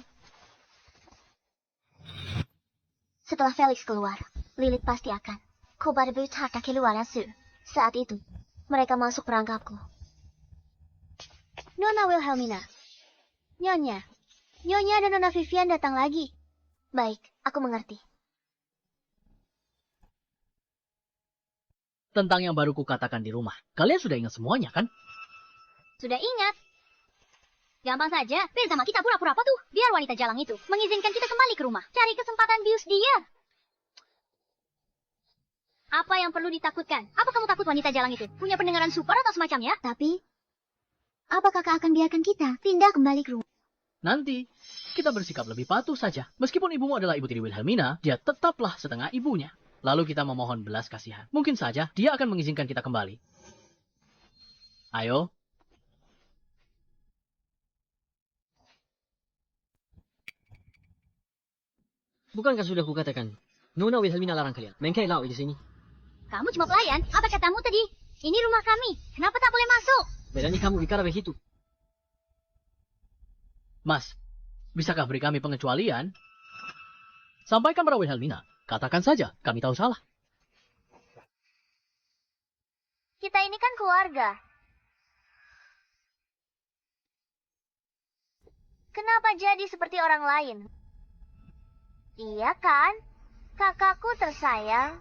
Setelah Felix keluar, Lilith pasti akan berebut harta keluarga Su. Saat itu, mereka masuk perangkapku. Nona Wilhelmina, Nyonya dan Nona Vivian datang lagi. Baik, aku mengerti. Tentang yang baru kukatakan di rumah. Kalian sudah ingat semuanya, kan? Sudah ingat. Gampang saja, Ben sama kita pura-pura patuh. Biar wanita jalang itu mengizinkan kita kembali ke rumah. Cari kesempatan bius dia. Apa yang perlu ditakutkan? Apa kamu takut wanita jalang itu? Punya pendengaran super atau semacamnya? Tapi, apa kakak akan biarkan kita pindah kembali ke rumah? Nanti, kita bersikap lebih patuh saja. Meskipun ibumu adalah ibu tiri Wilhelmina, dia tetaplah setengah ibunya. Lalu kita memohon belas kasihan. Mungkin saja dia akan mengizinkan kita kembali. Ayo. Bukankah sudah kukatakan, Nona Wilhelmina larang kalian main kelau di sini? Kamu cuma pelayan. Apa katamu tadi? Ini rumah kami. Kenapa tak boleh masuk? Berani kamu bicara begitu? Mas, bisakah beri kami pengecualian? Sampaikan pada Wilhelmina. Katakan saja, kami tahu salah. Kita ini kan keluarga. Kenapa jadi seperti orang lain? Iya kan? Kakakku tersayang.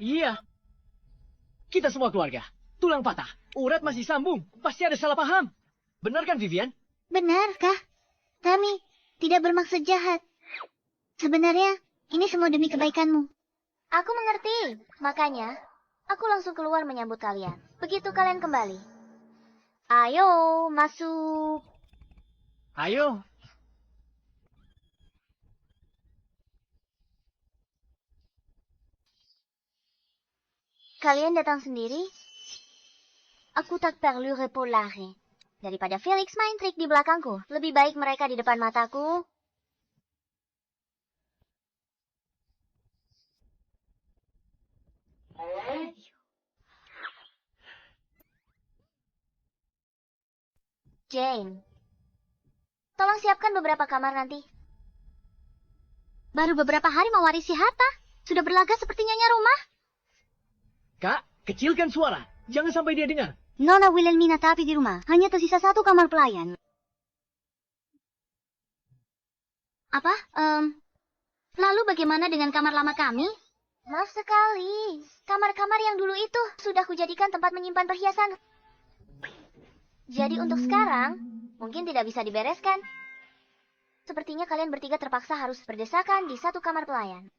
Iya. Kita semua keluarga. Tulang patah. Urat masih sambung. Pasti ada salah paham. Benar kan, Vivian? Benarkah? Kami tidak bermaksud jahat. Sebenarnya, ini semua demi kebaikanmu. Aku mengerti. Makanya, aku langsung keluar menyambut kalian. Begitu kalian kembali. Ayo, masuk. Ayo. Kalian datang sendiri? Aku tak perlu repolare. Daripada Felix main trik di belakangku, lebih baik mereka di depan mataku. Jane, tolong siapkan beberapa kamar nanti. Baru beberapa hari mewarisi harta, sudah berlagak seperti nyonya rumah. Kak, kecilkan suara. Jangan sampai dia dengar. Nona Wilhelmina tapi di rumah. Hanya tersisa 1 kamar pelayan. Apa? Lalu bagaimana dengan kamar lama kami? Maaf sekali. Kamar-kamar yang dulu itu sudah kujadikan tempat menyimpan perhiasan. Jadi untuk sekarang, mungkin tidak bisa dibereskan. Sepertinya kalian bertiga terpaksa harus berdesakan di 1 kamar pelayan.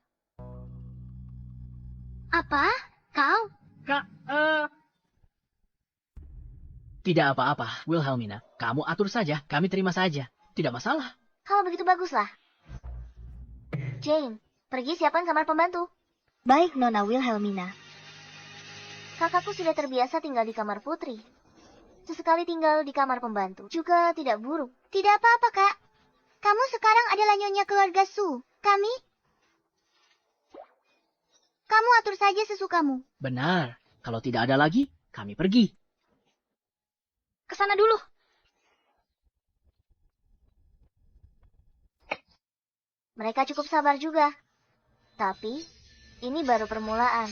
Apa? Kau? Kak, tidak apa-apa, Wilhelmina. Kamu atur saja, kami terima saja. Tidak masalah. Kalau begitu baguslah. Jane, pergi siapkan kamar pembantu. Baik, Nona Wilhelmina. Kakakku sudah terbiasa tinggal di kamar putri. Sesekali tinggal di kamar pembantu. Juga tidak buruk. Tidak apa-apa, Kak. Kamu sekarang adalah nyonya keluarga Su. Kamu atur saja sesukamu. Benar. Kalau tidak ada lagi, kami pergi. Ke sana dulu. Mereka cukup sabar juga. Tapi, ini baru permulaan.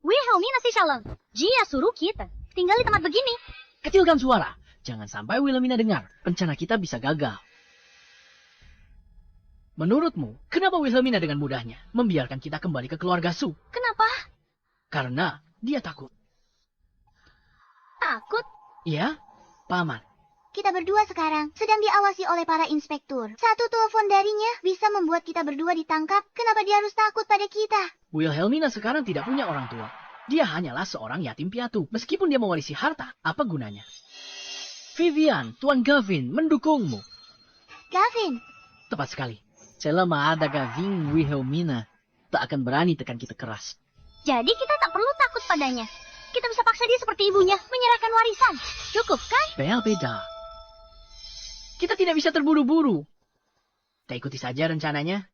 Wilhelmina si Shalom. Dia suruh kita tinggal di tempat begini. Kecilkan suara. Jangan sampai Wilhelmina dengar. Rencana kita bisa gagal. Menurutmu, kenapa Wilhelmina dengan mudahnya membiarkan kita kembali ke keluarga Su? Kenapa? Karena dia takut. Takut? Ya, Paman. Kita berdua sekarang sedang diawasi oleh para inspektur. Satu telepon darinya bisa membuat kita berdua ditangkap. Kenapa dia harus takut pada kita? Wilhelmina sekarang tidak punya orang tua. Dia hanyalah seorang yatim piatu. Meskipun dia mewarisi harta, apa gunanya? Vivian, Tuan Gavin mendukungmu. Gavin, Tepat sekali. Selama ada Gavin, Wilhelmina tak akan berani tekan kita keras. Jadi kita tak perlu takut padanya. Kita bisa paksa dia seperti ibunya, menyerahkan warisan. Cukup kan? Beda. Kita tidak bisa terburu-buru. Kita ikuti saja rencananya.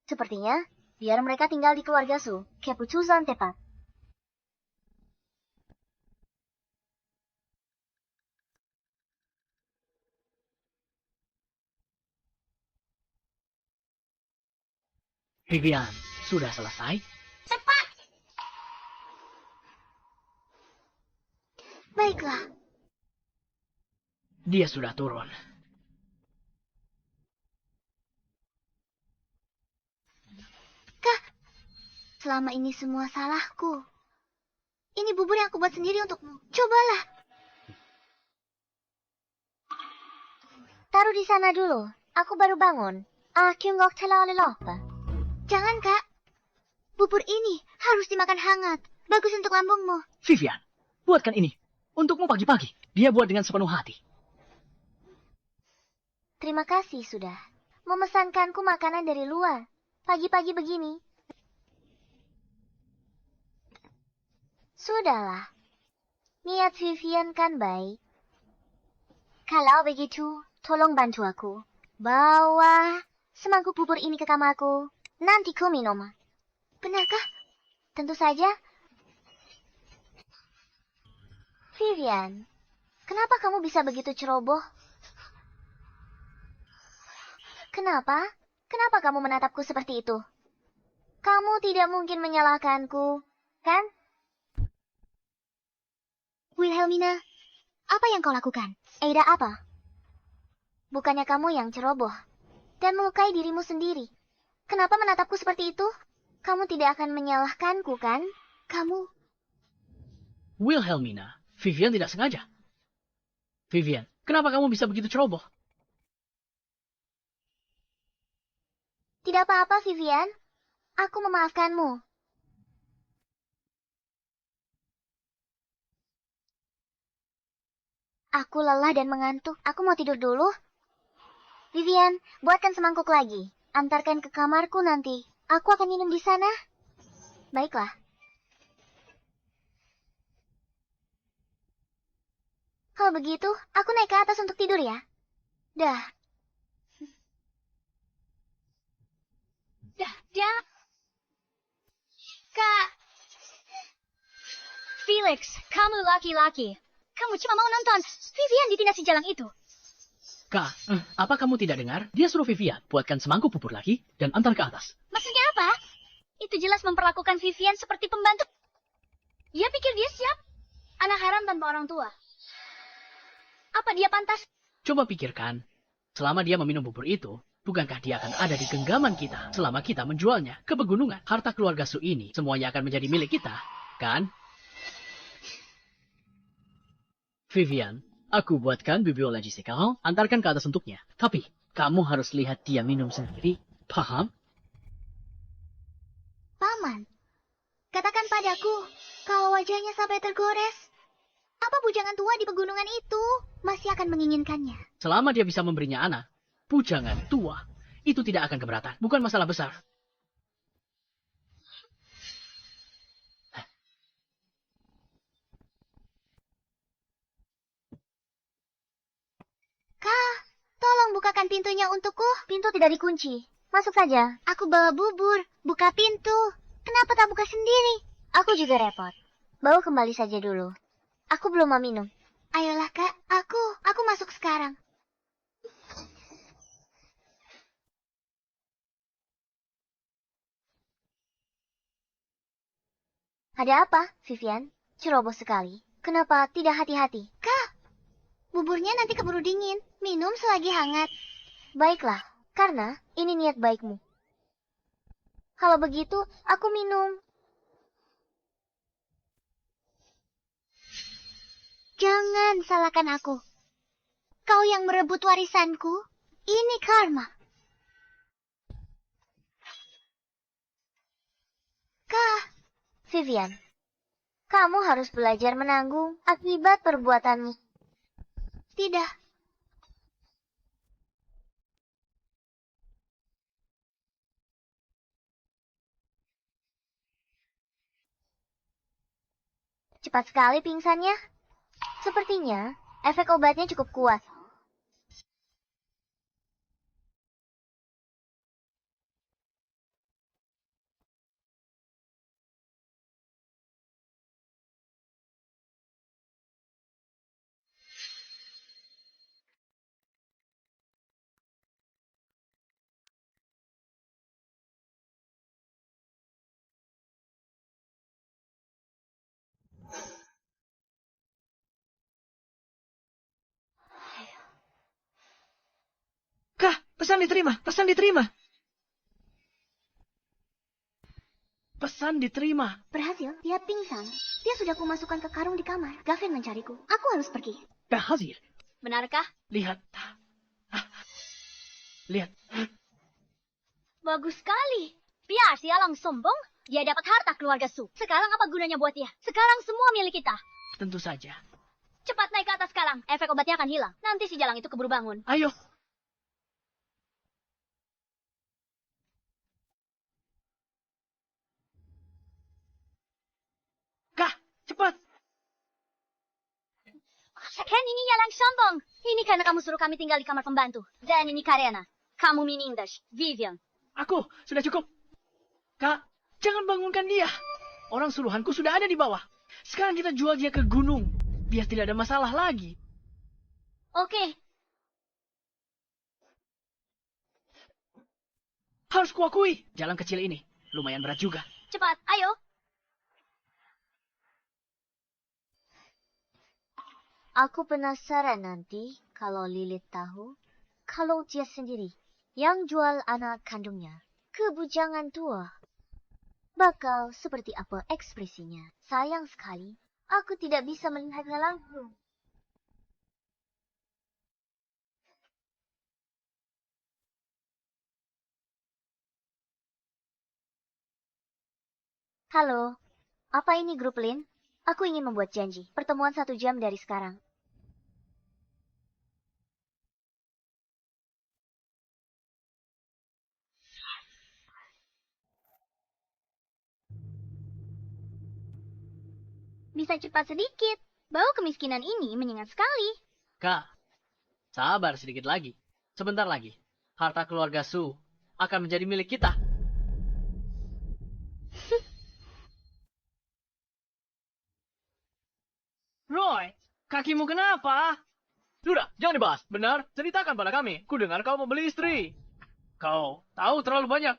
sepertinya biar mereka tinggal di keluarga Su. Keputusan tepat. Vivian, sudah selesai? Baiklah. Dia sudah turun. Selama ini semua salahku. Ini bubur yang aku buat sendiri untukmu. Cobalah. Taruh di sana dulu. Aku baru bangun. Aku nggak terlalu lapar. Jangan, Kak. Bubur ini harus dimakan hangat. Bagus untuk lambungmu. Vivian, buatkan ini. Untukmu pagi-pagi. Dia buat dengan sepenuh hati. Terima kasih sudah memesankanku makanan dari luar. Pagi-pagi begini. Sudahlah. Niat Vivian kan baik. Kalau begitu, tolong bantu aku. Bawa semangkuk bubur ini ke kamarku. Nanti ku minum. Benarkah? Tentu saja. Vivian, kenapa kamu bisa begitu ceroboh? Kenapa? Kenapa kamu menatapku seperti itu? Kamu tidak mungkin menyalahkanku, kan? Wilhelmina, apa yang kau lakukan? Ada apa? Bukannya kamu yang ceroboh dan melukai dirimu sendiri. Kenapa menatapku seperti itu? Kamu tidak akan menyalahkanku, kan? Kamu... Wilhelmina, Vivian tidak sengaja. Vivian, kenapa kamu bisa begitu ceroboh? Tidak apa-apa, Vivian. Aku memaafkanmu. Aku lelah dan mengantuk. Aku mau tidur dulu. Vivian, buatkan semangkuk lagi. Antarkan ke kamarku nanti. Aku akan minum di sana. Baiklah. Kalau begitu, aku naik ke atas untuk tidur ya. Dah. Dah. Kak. Felix, kamu laki-laki. Kamu cuma mau nonton Vivian ditindas si jalang itu. Kak, apa kamu tidak dengar? Dia suruh Vivian buatkan semangkuk bubur lagi dan antar ke atas. Maksudnya apa? Itu jelas memperlakukan Vivian seperti pembantu. Dia pikir dia siap. Anak haram tanpa orang tua. Apa dia pantas? Coba pikirkan, selama dia meminum bubur itu, bukankah dia akan ada di genggaman kita selama kita menjualnya ke pegunungan? Harta keluarga Su ini semuanya akan menjadi milik kita, kan? Vivian, aku buatkan bibliologi sekarang, antarkan ke atas untuknya. Tapi, kamu harus lihat dia minum sendiri, paham? Paman, katakan padaku, kalau wajahnya sampai tergores, apa bujangan tua di pegunungan itu masih akan menginginkannya? Selama dia bisa memberinya anak, bujangan tua, itu tidak akan keberatan. Bukan masalah besar. bukakan pintunya untukku. Pintu tidak dikunci. Masuk saja. Aku bawa bubur. Buka pintu. Kenapa tak buka sendiri? Aku juga repot. Bawa kembali saja dulu. Aku belum mau minum. Ayolah, Kak. Aku masuk sekarang. Ada apa, Vivian? Ceroboh sekali. Kenapa tidak hati-hati? Kak, buburnya nanti keburu dingin. Minum selagi hangat. Baiklah, karena ini niat baikmu. Kalau begitu, aku minum. Jangan salahkan aku. Kau yang merebut warisanku. Ini karma. Kak, Vivian, kamu harus belajar menanggung akibat perbuatanmu. tidak. Cepat sekali pingsannya. Sepertinya efek obatnya cukup kuat. Kak, pesan diterima. Pesan diterima. Pesan diterima. Berhasil, dia pingsan. Dia sudah kumasukkan ke karung di kamar. Gavin mencariku. Aku harus pergi. Berhasil. Benarkah? Lihat. Lihat. Bagus sekali. Biar sialang sombong, dia dapat harta keluarga Su. Sekarang apa gunanya buat dia? Sekarang semua milik kita. Tentu saja. Cepat naik ke atas sekarang. Efek obatnya akan hilang. Nanti si jalang itu keburu bangun. Ayo. Kak, cepat. Ken, ini jalang sombong. Ini karena kamu suruh kami tinggal di kamar pembantu. Dan ini Karena. Kamu menindas Vivian. Aku, sudah cukup. Kak, jangan bangunkan dia. Orang suruhanku sudah ada di bawah. Sekarang kita jual dia ke gunung. Biar tidak ada masalah lagi. Oke. Harus kuakui, jalan kecil ini lumayan berat juga. Cepat, ayo. Aku penasaran nanti kalau Lilith tahu kalau dia sendiri yang jual anak kandungnya ke bujangan tua. Bakal seperti apa ekspresinya? Sayang sekali, aku tidak bisa melihatnya langsung. Halo, apa ini grup Lin? Aku ingin membuat janji, pertemuan 1 jam dari sekarang. Bisa cepat sedikit. Bau kemiskinan ini menyengat sekali. Kak, sabar sedikit lagi. Sebentar lagi, harta keluarga Su akan menjadi milik kita. Roy, kakimu kenapa? Sudah, jangan dibahas. Benar, ceritakan pada kami. Ku dengar kau membeli istri. Kau tahu terlalu banyak.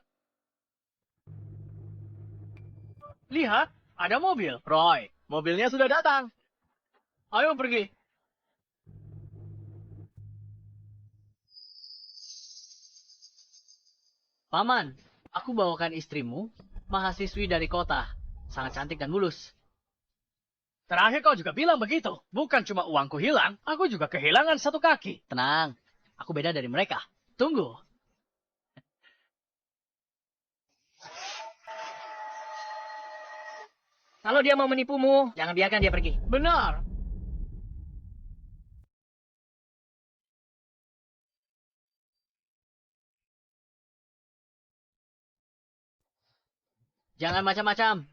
Lihat, ada mobil. Roy, mobilnya sudah datang. Ayo pergi. Paman, aku bawakan istrimu, mahasiswi dari kota. Sangat cantik dan mulus. Terakhir kau juga bilang begitu. Bukan cuma uangku hilang, aku juga kehilangan 1 kaki. Tenang, aku beda dari mereka. Tunggu. Kalau dia mau menipumu, jangan biarkan dia pergi. Benar. Jangan macam-macam.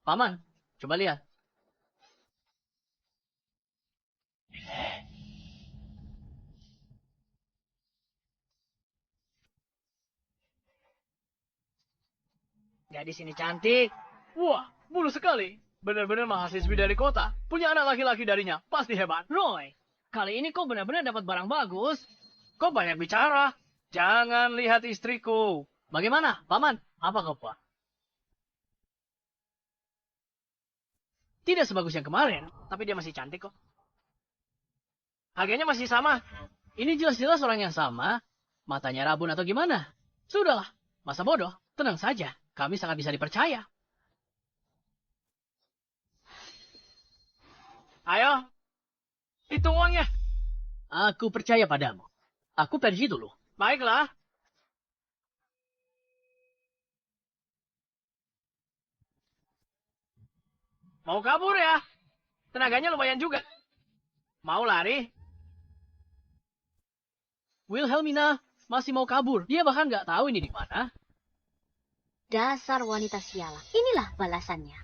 Paman, coba lihat. Gadis ini cantik. Wah, mulus sekali. Benar-benar mahasiswi dari kota. Punya anak laki-laki darinya. Pasti hebat. Roy, kali ini kau benar-benar dapat barang bagus. Kau banyak bicara. Jangan lihat istriku. Bagaimana, Paman? Apa kau, Pak? Tidak sebagus yang kemarin, tapi dia masih cantik kok. Harganya masih sama. Ini jelas-jelas orang yang sama. Matanya rabun atau gimana? Sudahlah, masa bodoh. Tenang saja, kami sangat bisa dipercaya. Ayo, hitung uangnya. Aku percaya padamu. Aku pergi dulu. Baiklah. Mau kabur ya? Tenaganya lumayan juga. Mau lari? Wilhelmina masih mau kabur. Dia bahkan nggak tahu ini di mana. Dasar wanita sialan. Inilah balasannya.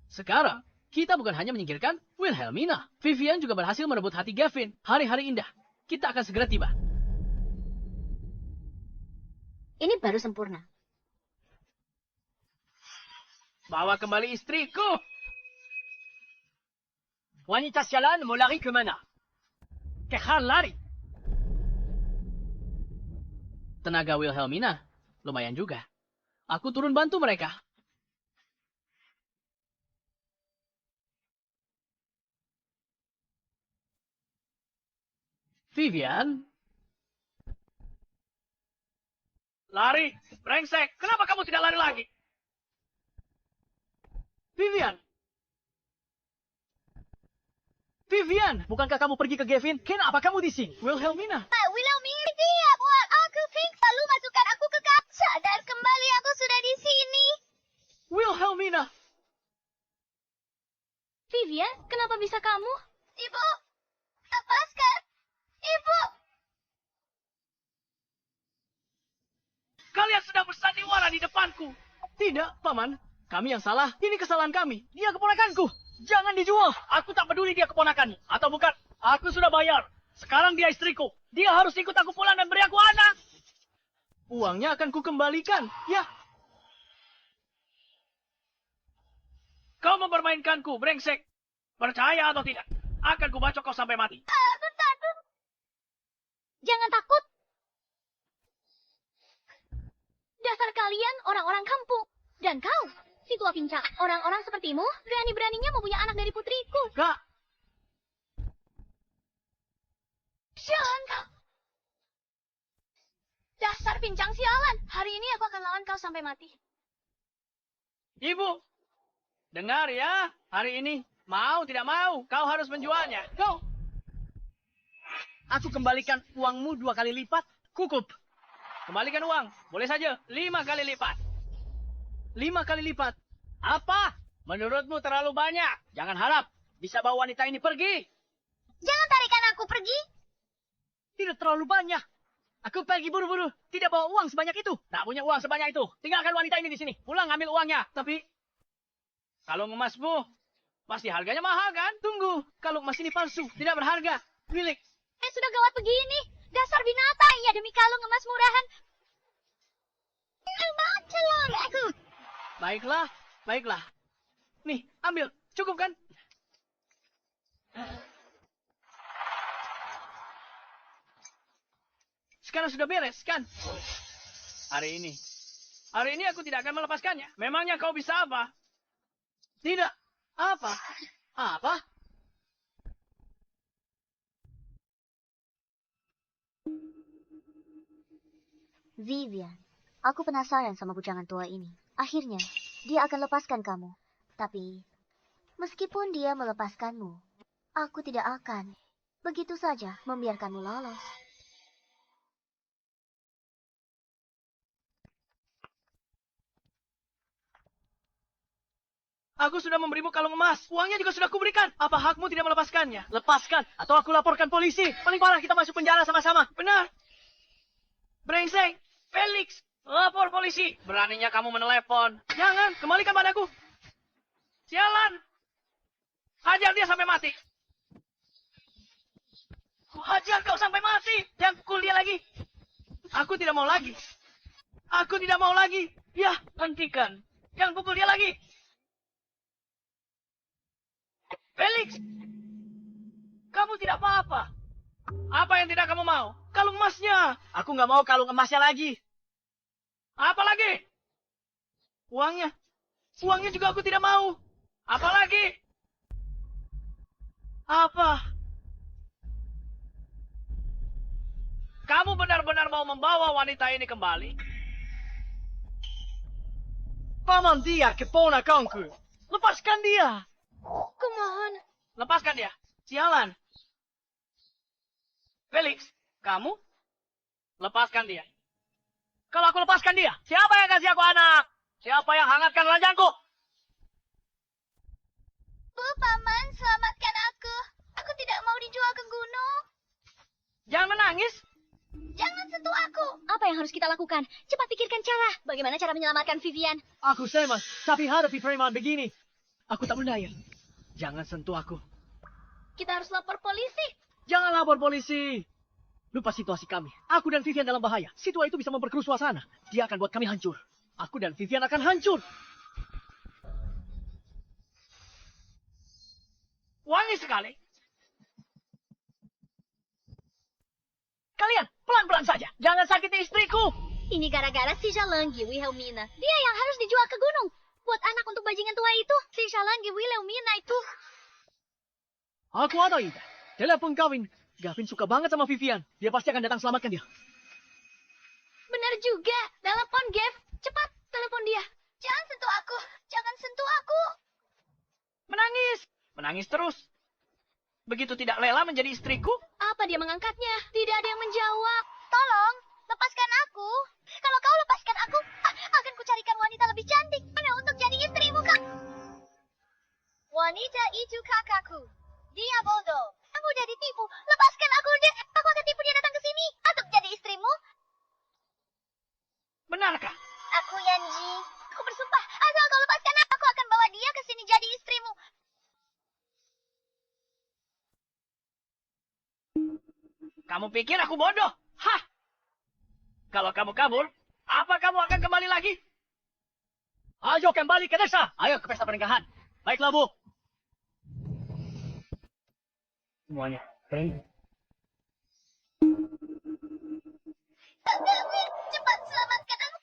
Sekarang, kita bukan hanya menyingkirkan Wilhelmina. Vivian juga berhasil merebut hati Gavin. Hari-hari indah. Kita akan segera tiba. Ini baru sempurna. Bawa kembali istriku. Wanita sialan mau lari kemana? Kekal lari. Tenaga Wilhelmina, lumayan juga. Aku turun bantu mereka. Vivian? Lari, brengsek. Kenapa kamu tidak lari lagi? Vivian? Vivian! Bukankah kamu pergi ke Gavin? Kenapa kamu di sini? Wilhelmina? Wilhelmina, dia buat aku pingsan. Lalu masukkan aku ke kaca. Sadar kembali, aku sudah di sini. Wilhelmina! Vivian, kenapa bisa kamu? Ibu, lepaskan. Ibu. Kalian sudah bersandiwara di depanku. Tidak, Paman. Kami yang salah. Ini kesalahan kami. Dia keponakanku. Jangan dijual. Aku tak peduli dia keponakanmu. Atau bukan. Aku sudah bayar. Sekarang dia istriku. Dia harus ikut aku pulang dan beri aku anak. Uangnya akan kukembalikan. Ya. Kau mempermainkanku, brengsek. Percaya atau tidak, akan kubacok kau sampai mati. Aku takut. Jangan takut. Dasar kalian orang-orang kampung. Dan kau, si tua pincang. Orang-orang sepertimu berani-beraninya mempunyai anak dari putriku. Kak. Sialan kau. Dasar pincang sialan. Hari ini aku akan lawan kau sampai mati. Ibu, dengar ya. Hari ini, mau tidak mau, kau harus menjualnya. Kau. Aku kembalikan uangmu 2 kali lipat. Cukup. Kembalikan uang. Boleh saja. 5 kali lipat. 5 kali lipat. Apa? Menurutmu terlalu banyak. Jangan harap bisa bawa wanita ini pergi. Jangan tarikan aku pergi. Tidak terlalu banyak. Aku pergi buru-buru. Tidak bawa uang sebanyak itu. Tak punya uang sebanyak itu. Tinggalkan wanita ini di sini. Pulang ambil uangnya. Tapi, kalung emasmu, pasti harganya mahal kan? tunggu. Kalung emas ini palsu. Tidak berharga. Milik. Sudah gawat begini. Dasar binatang ya demi kalung emas murahan. Celon aku. Baiklah. Baiklah. Nih, ambil. Cukup kan? Sekarang sudah beres kan? Hari ini aku tidak akan melepaskannya. Memangnya kau bisa apa? Tidak. Apa? Apa? Vivian, aku penasaran sama bujangan tua ini. Akhirnya, dia akan lepaskan kamu. Tapi, meskipun dia melepaskanmu, aku tidak akan begitu saja membiarkanmu lolos. Aku sudah memberimu kalung emas. Uangnya juga sudah kuberikan. Apa hakmu tidak melepaskannya? Lepaskan, atau aku laporkan polisi. Paling parah kita masuk penjara sama-sama. Benar. Brengsek. Felix. Lapor polisi. Beraninya kamu menelepon. Jangan. Kembalikan padaku. Sialan. Hajar dia sampai mati. Hajar kau sampai mati. Jangan pukul dia lagi. Aku tidak mau lagi. Aku tidak mau lagi. Ya, hentikan. Jangan pukul dia lagi. Felix, kamu tidak apa-apa. Apa yang tidak kamu mau? Kalung emasnya. Aku nggak mau kalung emasnya lagi. Apa lagi? Uangnya. Uangnya juga aku tidak mau. Apa lagi? Apa? Kamu benar-benar mau membawa wanita ini kembali? Paman, dia keponakanku. Lepaskan dia. Kumohon. Lepaskan dia. Sialan. Felix, kamu? Lepaskan dia. Kalau aku lepaskan dia, siapa yang kasih aku anak? Siapa yang hangatkan ranjangku? Bu, Paman, selamatkan aku. Aku tidak mau dijual ke gunung. Jangan menangis. Jangan sentuh aku. Apa yang harus kita lakukan? Cepat pikirkan cara. Bagaimana cara menyelamatkan Vivian? Aku Seamus, tapi hadapi preman begini. Aku tak berdaya. Jangan sentuh aku. Kita harus lapor polisi. Jangan lapor polisi. Lupa situasi kami. Aku dan Vivian dalam bahaya. Situasi itu bisa memperkeruh suasana. Dia akan buat kami hancur. Aku dan Vivian akan hancur. Wangi sekali. Kalian, pelan-pelan saja. Jangan sakiti istriku. Ini gara-gara si Jalanggi Wilhelmina. Dia yang harus dijual ke gunung. Buat anak untuk bajingan tua itu. Si Jalanggi Wilhelmina itu. Aku ada ide. Telepon Gavin. Gavin suka banget sama Vivian. Dia pasti akan datang selamatkan dia. Benar juga. Telepon, Gav. Cepat, telepon dia. Jangan sentuh aku. Jangan sentuh aku. Menangis. Menangis terus. Begitu tidak rela menjadi istriku. Apa dia mengangkatnya? Tidak ada yang menjawab. Tolong, lepaskan aku. Kalau kau lepaskan aku, akan kucarikan wanita lebih cantik. Hanya untuk jadi istrimu, Kak. Wanita itu kakakku. Dia bodoh. Aku udah ditipu. Lepaskan aku, deh. Aku akan tipu dia datang ke sini. Untuk jadi istrimu. Benarkah? Aku Yanji. Aku bersumpah, asal kau lepaskan aku akan bawa dia ke sini jadi istrimu. Kamu pikir aku bodoh? Hah? Kalau kamu kabur, apa kamu akan kembali lagi? Ayo kembali ke desa. Ayo ke pesta pernikahan. Baiklah, Bu. Semuanya. Berhenti. Kak Gavin, cepat selamatkan aku.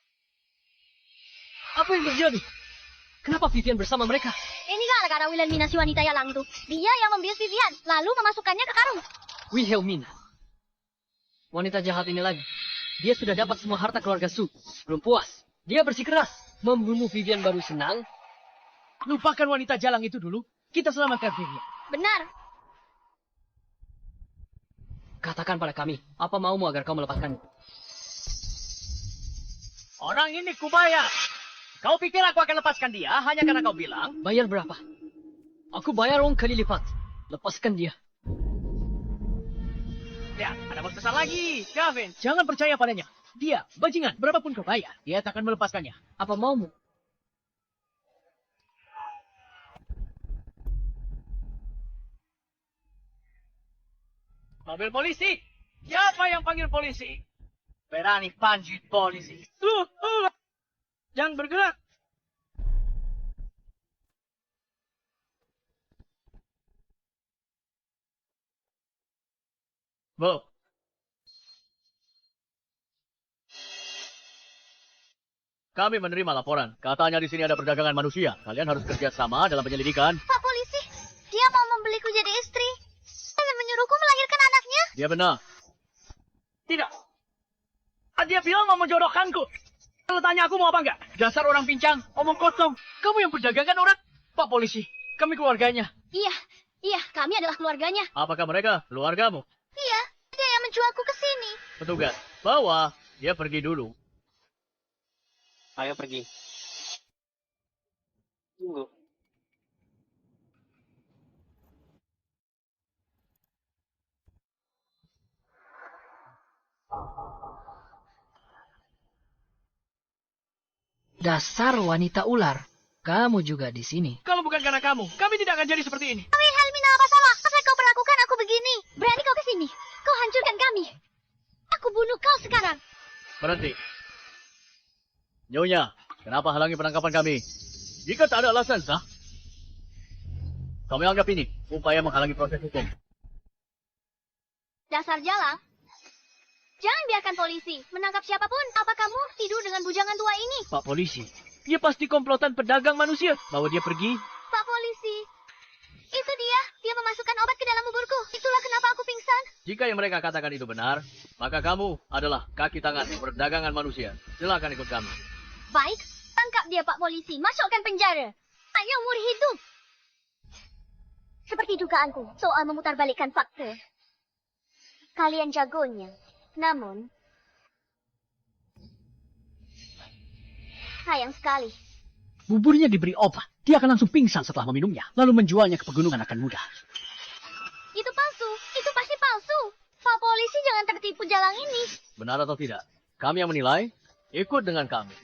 Apa yang terjadi? Kenapa Vivian bersama mereka? Ini gara-gara Wilhelmina si wanita yalang itu. Dia yang membius Vivian, lalu memasukkannya ke karung. Wilhelmina. Wanita jahat ini lagi. Dia sudah dapat semua harta keluarga Su. Belum puas. Dia bersikeras. Membunuh Vivian baru senang. Lupakan wanita jalang itu dulu. Kita selamatkan Vivian. Benar. Katakan pada kami, apa maumu agar kau melepaskannya? Orang ini kubayar. Kau pikir aku akan lepaskan dia hanya karena kau bilang? Bayar berapa? Aku bayar uang kali lipat. Lepaskan dia. Lihat, ada bos besar lagi. Gavin. Jangan percaya padanya. Dia, bajingan, berapapun kau bayar, dia tak akan melepaskannya. Apa maumu? Mobil polisi. Siapa yang panggil polisi? Berani panjit polisi. Jangan bergerak. Bu. Kami menerima laporan. Katanya di sini ada perdagangan manusia. Kalian harus kerja sama dalam penyelidikan. Pak polisi, dia mau membeliku jadi istri. Dia menyuruhku melahirkan anaknya. Dia benar. Tidak. Dia bilang mau menjodohkanku. Kalau tanya aku mau apa enggak? Dasar orang pincang, omong kosong. Kamu yang perdagangkan orang? Pak polisi, kami keluarganya. Iya, kami adalah keluarganya. Apakah mereka keluargamu? Iya, dia yang menjualku ke sini. Petugas, bawa. Dia pergi dulu. Ayo pergi. Tunggu. Dasar wanita ular. Kamu juga di sini. Kalau bukan karena kamu, kami tidak akan jadi seperti ini. Wilhelmina, apa salah? Apa kau perlakukan aku begini? Berani kau ke sini. Kau hancurkan kami. Aku bunuh kau sekarang. Berhenti. Nyonya, Kenapa halangi penangkapan kami? Jika tak ada alasan sah, kami anggap ini upaya menghalangi proses hukum. Dasar Jalang. Jangan biarkan polisi menangkap siapapun. Apa kamu tidur dengan bujangan tua ini? Pak polisi, dia pasti komplotan pedagang manusia. Bawa dia pergi. Pak polisi, itu dia. Dia memasukkan obat ke dalam buburku. Itulah kenapa aku pingsan. Jika yang mereka katakan itu benar, maka kamu adalah kaki tangan perdagangan manusia. Silakan ikut kami. Baik, tangkap dia Pak polisi. Masukkan penjara. Hanya umur hidup. Seperti dugaanku soal memutarbalikkan fakta. Kalian jagonya. Namun, sayang sekali. Buburnya diberi obat. Dia akan langsung pingsan setelah meminumnya. Lalu menjualnya ke pegunungan akan mudah. Itu palsu. Itu pasti palsu. Pak polisi jangan tertipu Jalang ini. Benar atau tidak? Kami yang menilai. Ikut dengan kami.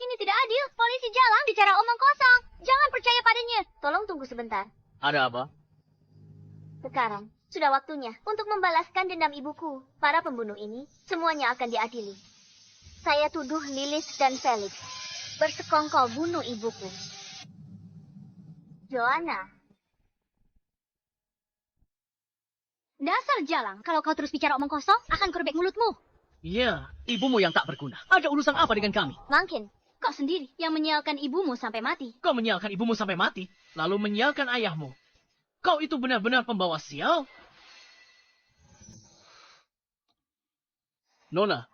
Ini tidak adil. Polisi Jalang bicara omong kosong. Jangan percaya padanya. Tolong tunggu sebentar. Ada apa? Sekarang, sudah waktunya untuk membalaskan dendam ibuku. Para pembunuh ini, semuanya akan diadili. Saya tuduh Lilith dan Felix bersekongkol bunuh ibuku. Joanna. Dasar Jalang, kalau kau terus bicara omong kosong, akan kurebek mulutmu. Iya, ibumu yang tak berguna. Ada urusan apa dengan kami? Mungkin, kau sendiri yang menyialkan ibumu sampai mati. Kau menyialkan ibumu sampai mati, lalu menyialkan ayahmu. Kau itu benar-benar pembawa sial? Nona,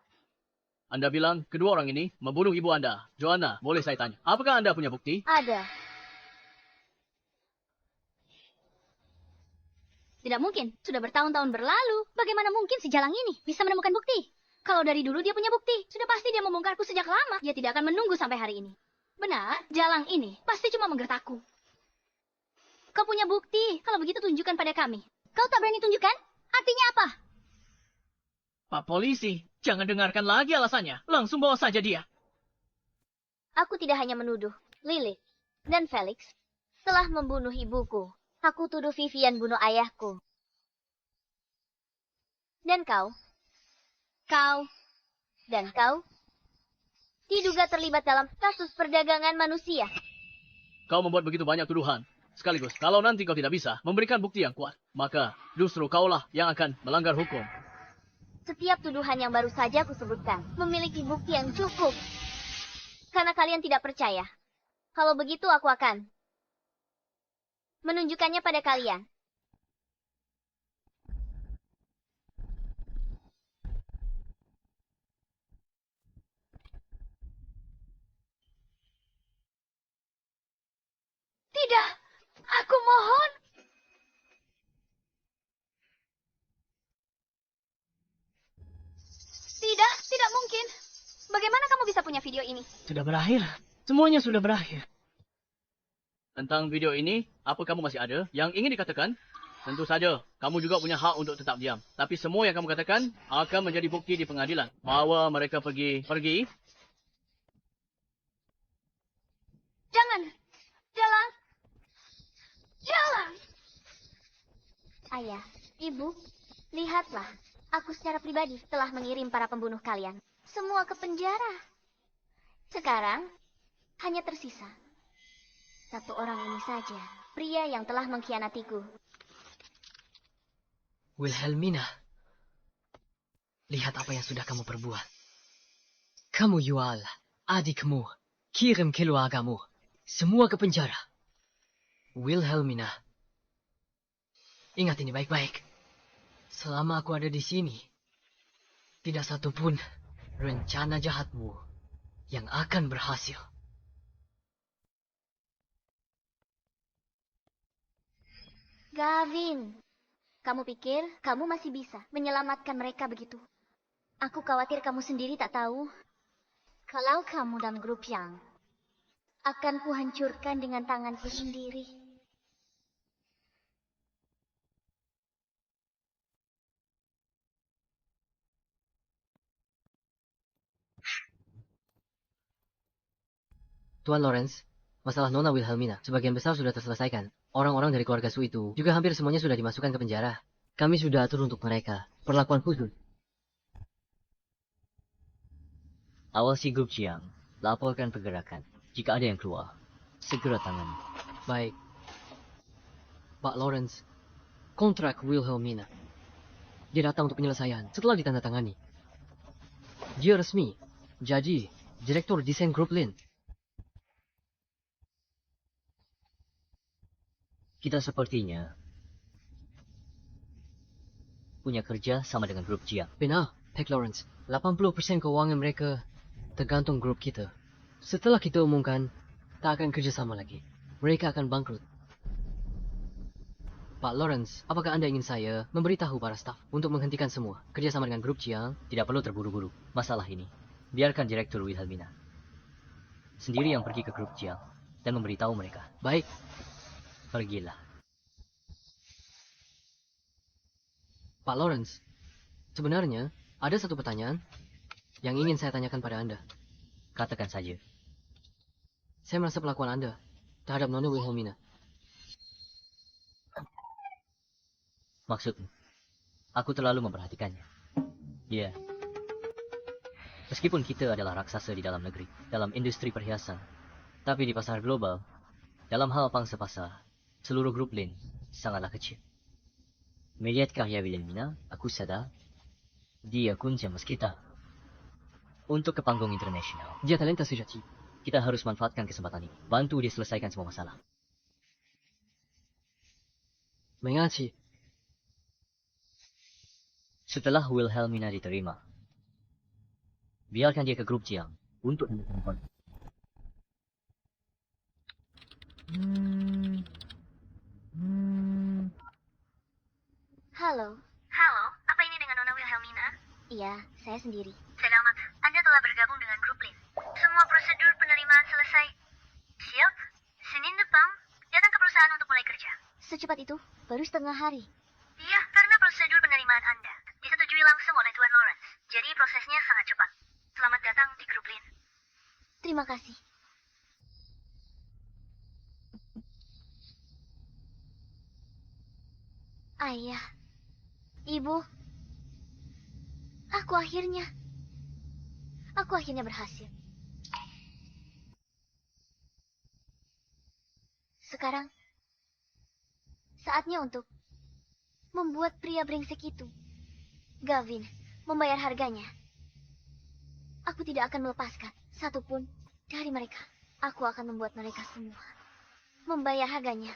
Anda bilang kedua orang ini membunuh ibu Anda. Joanna, boleh saya tanya, apakah Anda punya bukti? Ada. Tidak mungkin, sudah bertahun-tahun berlalu. Bagaimana mungkin si Jalang ini bisa menemukan bukti? Kalau dari dulu dia punya bukti, sudah pasti dia membongkarku sejak lama. Dia tidak akan menunggu sampai hari ini. Benar, Jalang ini pasti cuma menggertakku. Kau punya bukti, kalau begitu tunjukkan pada kami. Kau tak berani tunjukkan? Artinya apa? Pak polisi, jangan dengarkan lagi alasannya. Langsung bawa saja dia. Aku tidak hanya menuduh Lilith dan Felix telah membunuh ibuku. Aku tuduh Vivian bunuh ayahku. Dan kau, dan kau diduga terlibat dalam kasus perdagangan manusia. Kau membuat begitu banyak tuduhan. Sekaligus, kalau nanti kau tidak bisa memberikan bukti yang kuat, maka justru kaulah yang akan melanggar hukum. Setiap tuduhan yang baru saja aku sebutkan memiliki bukti yang cukup. Karena kalian tidak percaya. Kalau begitu aku akan menunjukkannya pada kalian. Tidak, aku mohon. Tidak mungkin. Bagaimana kamu bisa punya video ini? Sudah berakhir. Semuanya sudah berakhir. Tentang video ini, apa kamu masih ada yang ingin dikatakan? Tentu saja, kamu juga punya hak untuk tetap diam. Tapi semua yang kamu katakan akan menjadi bukti di pengadilan. Bawa mereka pergi. Jangan. Jalang. Ayah, ibu, lihatlah. Aku secara pribadi telah mengirim para pembunuh kalian semua ke penjara. Sekarang, hanya tersisa satu orang ini saja, pria yang telah mengkhianatiku. Wilhelmina, lihat apa yang sudah kamu perbuat. Kamu jual adikmu, kirim keluargamu, semua ke penjara. Wilhelmina, ingat ini baik-baik. Selama aku ada di sini, tidak satu pun rencana jahatmu yang akan berhasil. Gavin, kamu pikir kamu masih bisa menyelamatkan mereka begitu? Aku khawatir kamu sendiri tak tahu. Kalau kamu dan grup yang akan kuhancurkan dengan tanganku sendiri. Tuan Lawrence, masalah Nona Wilhelmina sebagian besar sudah terselesaikan. Orang-orang dari keluarga Su itu juga hampir semuanya sudah dimasukkan ke penjara. Kami sudah atur untuk mereka perlakuan khusus. Awasi grup Jiang. Laporkan pergerakan. Jika ada yang keluar, segera tangani. Baik. Pak Lawrence, kontrak Wilhelmina. Dia datang untuk penyelesaian setelah ditandatangani. Dia resmi jadi Direktur Desain Grup Lin. Kita sepertinya punya kerja sama dengan grup Jiang. Benar, Pak Lawrence. 80% keuangan mereka tergantung grup kita. Setelah kita umumkan, tak akan kerjasama lagi. Mereka akan bangkrut. Pak Lawrence, apakah Anda ingin saya memberitahu para staf untuk menghentikan semua kerjasama dengan grup Jiang? Tidak perlu terburu-buru. Masalah ini, biarkan Direktur Wilhelmina sendiri yang pergi ke grup Jiang dan memberitahu mereka. Baik. Pergilah. Pak Lawrence, sebenarnya ada satu pertanyaan yang ingin saya tanyakan pada Anda. Katakan saja. Saya merasa perlakuan Anda terhadap Nona Wilhelmina. Maksudmu? Aku terlalu memperhatikannya. Ya. Meskipun kita adalah raksasa di dalam negeri, dalam industri perhiasan, tapi di pasar global, dalam hal pangsa pasar, seluruh grup Lin sangatlah kecil. Melihat karya Wilhelmina, aku sadar dia kunci emas kita untuk ke panggung internasional. Dia talenta sejati. Kita harus manfaatkan kesempatan ini. Bantu dia selesaikan semua masalah. Mengerti. Setelah Wilhelmina diterima, biarkan dia ke grup Jiang untuk menentukan. Halo. Halo, apa ini dengan Nona Wilhelmina? Iya, saya sendiri. Selamat, Anda telah bergabung dengan grup Lin. Semua prosedur penerimaan selesai. Siap? Senin depan, datang ke perusahaan untuk mulai kerja. Secepat itu, baru setengah hari. Iya, karena prosedur penerimaan Anda disetujui langsung oleh Tuan Lawrence. Jadi prosesnya sangat cepat. Selamat datang di grup Lin. Terima kasih. Ayah. Ibu. Aku akhirnya berhasil. Sekarang, saatnya untuk membuat pria brengsek itu, Gavin, membayar harganya. Aku tidak akan melepaskan satupun dari mereka. Aku akan membuat mereka semua membayar harganya.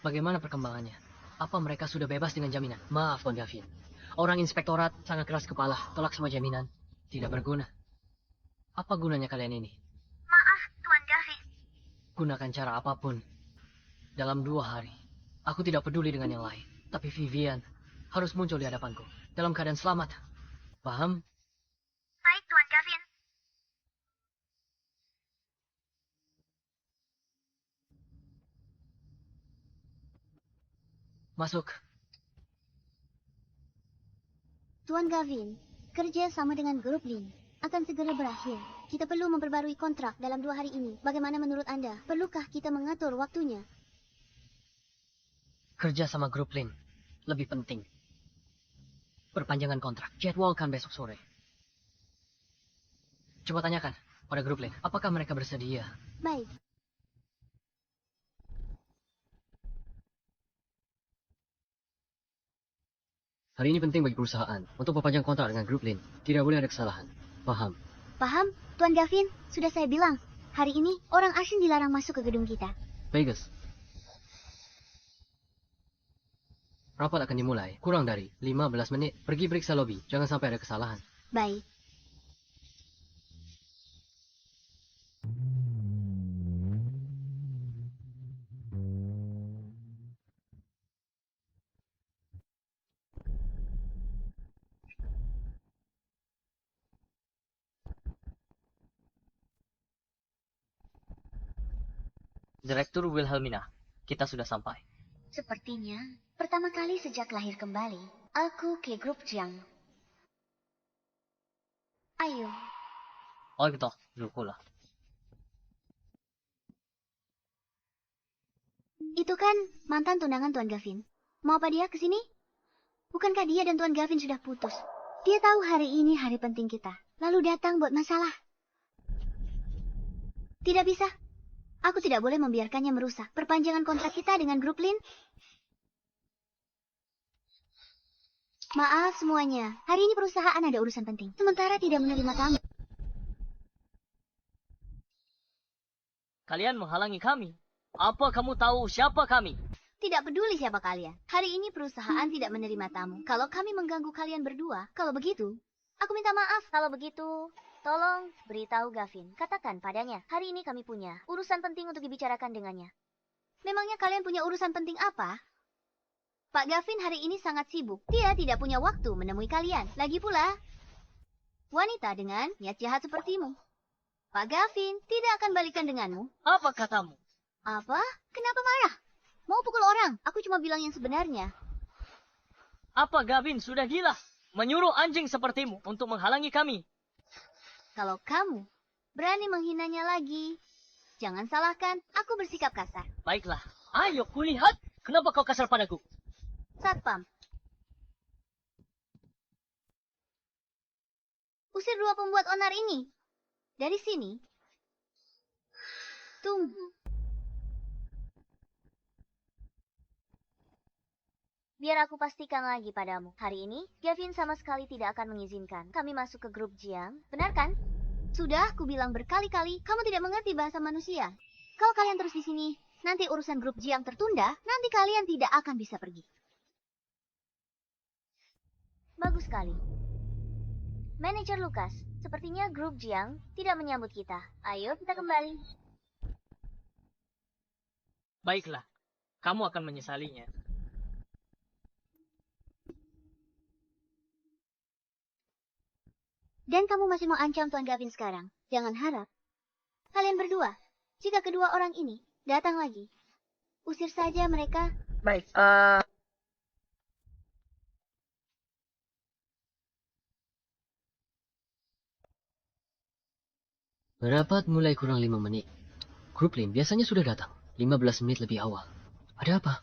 Bagaimana perkembangannya? Apa mereka sudah bebas dengan jaminan? Maaf, Tuan Gavin. Orang inspektorat sangat keras kepala, tolak semua jaminan. Tidak berguna. Apa gunanya kalian ini? Maaf, Tuan Gavin. Gunakan cara apapun. Dalam 2 hari, aku tidak peduli dengan yang lain. Tapi Vivian harus muncul di hadapanku dalam keadaan selamat. Paham? Baik, Tuan Gavin. Masuk. Tuan Gavin, kerja sama dengan grup Lin akan segera berakhir. Kita perlu memperbarui kontrak dalam 2 hari ini. Bagaimana menurut Anda? Perlukah kita mengatur waktunya? Kerja sama grup Lin lebih penting. Perpanjangan kontrak. Jadwalkan besok sore. Coba tanyakan pada grup Lin, apakah mereka bersedia? Baik. Hari ini penting bagi perusahaan untuk perpanjang kontrak dengan grup Lin. Tidak boleh ada kesalahan. Paham? Paham, Tuan Gavin? Sudah saya bilang, hari ini orang asing dilarang masuk ke gedung kita. Vegas. Rapat akan dimulai kurang dari 15 menit. Pergi periksa lobi. Jangan sampai ada kesalahan. Baik. Direktur Wilhelmina, kita sudah sampai. Sepertinya, pertama kali sejak lahir kembali, aku ke grup Jiang. Ayo. Oh gitu, lupa lah. Itu kan mantan tunangan Tuan Gavin. Mau apa dia ke sini? Bukankah dia dan Tuan Gavin sudah putus? Dia tahu hari ini hari penting kita. Lalu datang buat masalah. Tidak bisa. Aku tidak boleh membiarkannya merusak perpanjangan kontrak kita dengan grup Lin. Maaf semuanya. Hari ini perusahaan ada urusan penting. Sementara tidak menerima tamu. Kalian menghalangi kami. Apa kamu tahu siapa kami? Tidak peduli siapa kalian. Hari ini perusahaan tidak menerima tamu. Kalau kami mengganggu kalian berdua, kalau begitu, aku minta maaf. Kalau begitu, tolong beritahu Gavin. Katakan padanya, hari ini kami punya urusan penting untuk dibicarakan dengannya. Memangnya kalian punya urusan penting apa? Pak Gavin hari ini sangat sibuk. Dia tidak punya waktu menemui kalian. Lagi pula, wanita dengan niat jahat sepertimu. Pak Gavin tidak akan balikan denganmu. Apa katamu? Apa? Kenapa marah? Mau pukul orang? Aku cuma bilang yang sebenarnya. Apa Gavin sudah gila? Menyuruh anjing sepertimu untuk menghalangi kami. Kalau kamu berani menghinanya lagi, jangan salahkan aku bersikap kasar. Baiklah, ayo kulihat. Kenapa kau kasar padaku? Satpam. Usir dua pembuat onar ini. Dari sini. Tunggu. Biar aku pastikan lagi padamu. Hari ini, Gavin sama sekali tidak akan mengizinkan kami masuk ke grup Jiang. Benar kan? Sudah, aku bilang berkali-kali, kamu tidak mengerti bahasa manusia. Kalau kalian terus di sini, nanti urusan grup Jiang tertunda, nanti kalian tidak akan bisa pergi. Bagus sekali. Manajer Lukas, sepertinya grup Jiang tidak menyambut kita. Ayo kita kembali. Baiklah, kamu akan menyesalinya. Dan kamu masih mau ancam Tuan Gavin sekarang. Jangan harap. Kalian berdua, jika kedua orang ini datang lagi, usir saja mereka. Baik, Rapat mulai kurang 5 menit. Grup Lin biasanya sudah datang 15 menit lebih awal. Ada apa?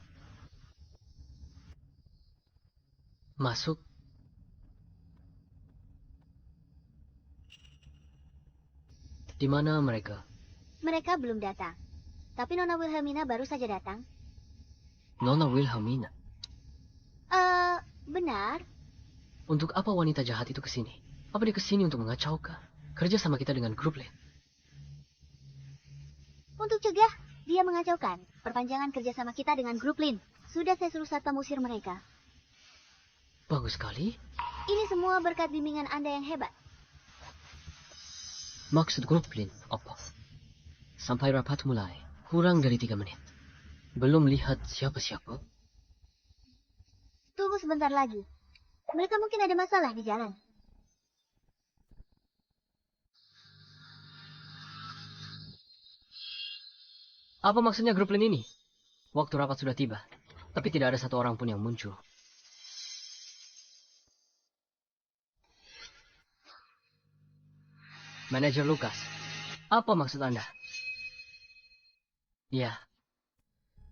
Masuk. Di mana mereka? Mereka belum datang. Tapi Nona Wilhelmina baru saja datang. Nona Wilhelmina. Benar. Untuk apa wanita jahat itu kesini? Apa dia kesini untuk mengacaukan kerja sama kita dengan grup Lin? Untuk cegah, dia mengacaukan perpanjangan kerjasama kita dengan grup Lin. Sudah saya suruh satpam usir mereka. Bagus sekali. Ini semua berkat bimbingan Anda yang hebat. Maksud grup Lin apa? Sampai rapat mulai, kurang dari 3 menit. Belum lihat siapa-siapa. Tunggu sebentar lagi. Mereka mungkin ada masalah di jalan. Apa maksudnya grup Lin ini? Waktu rapat sudah tiba, tapi tidak ada satu orang pun yang muncul. Manajer Lukas, apa maksud Anda? Ya,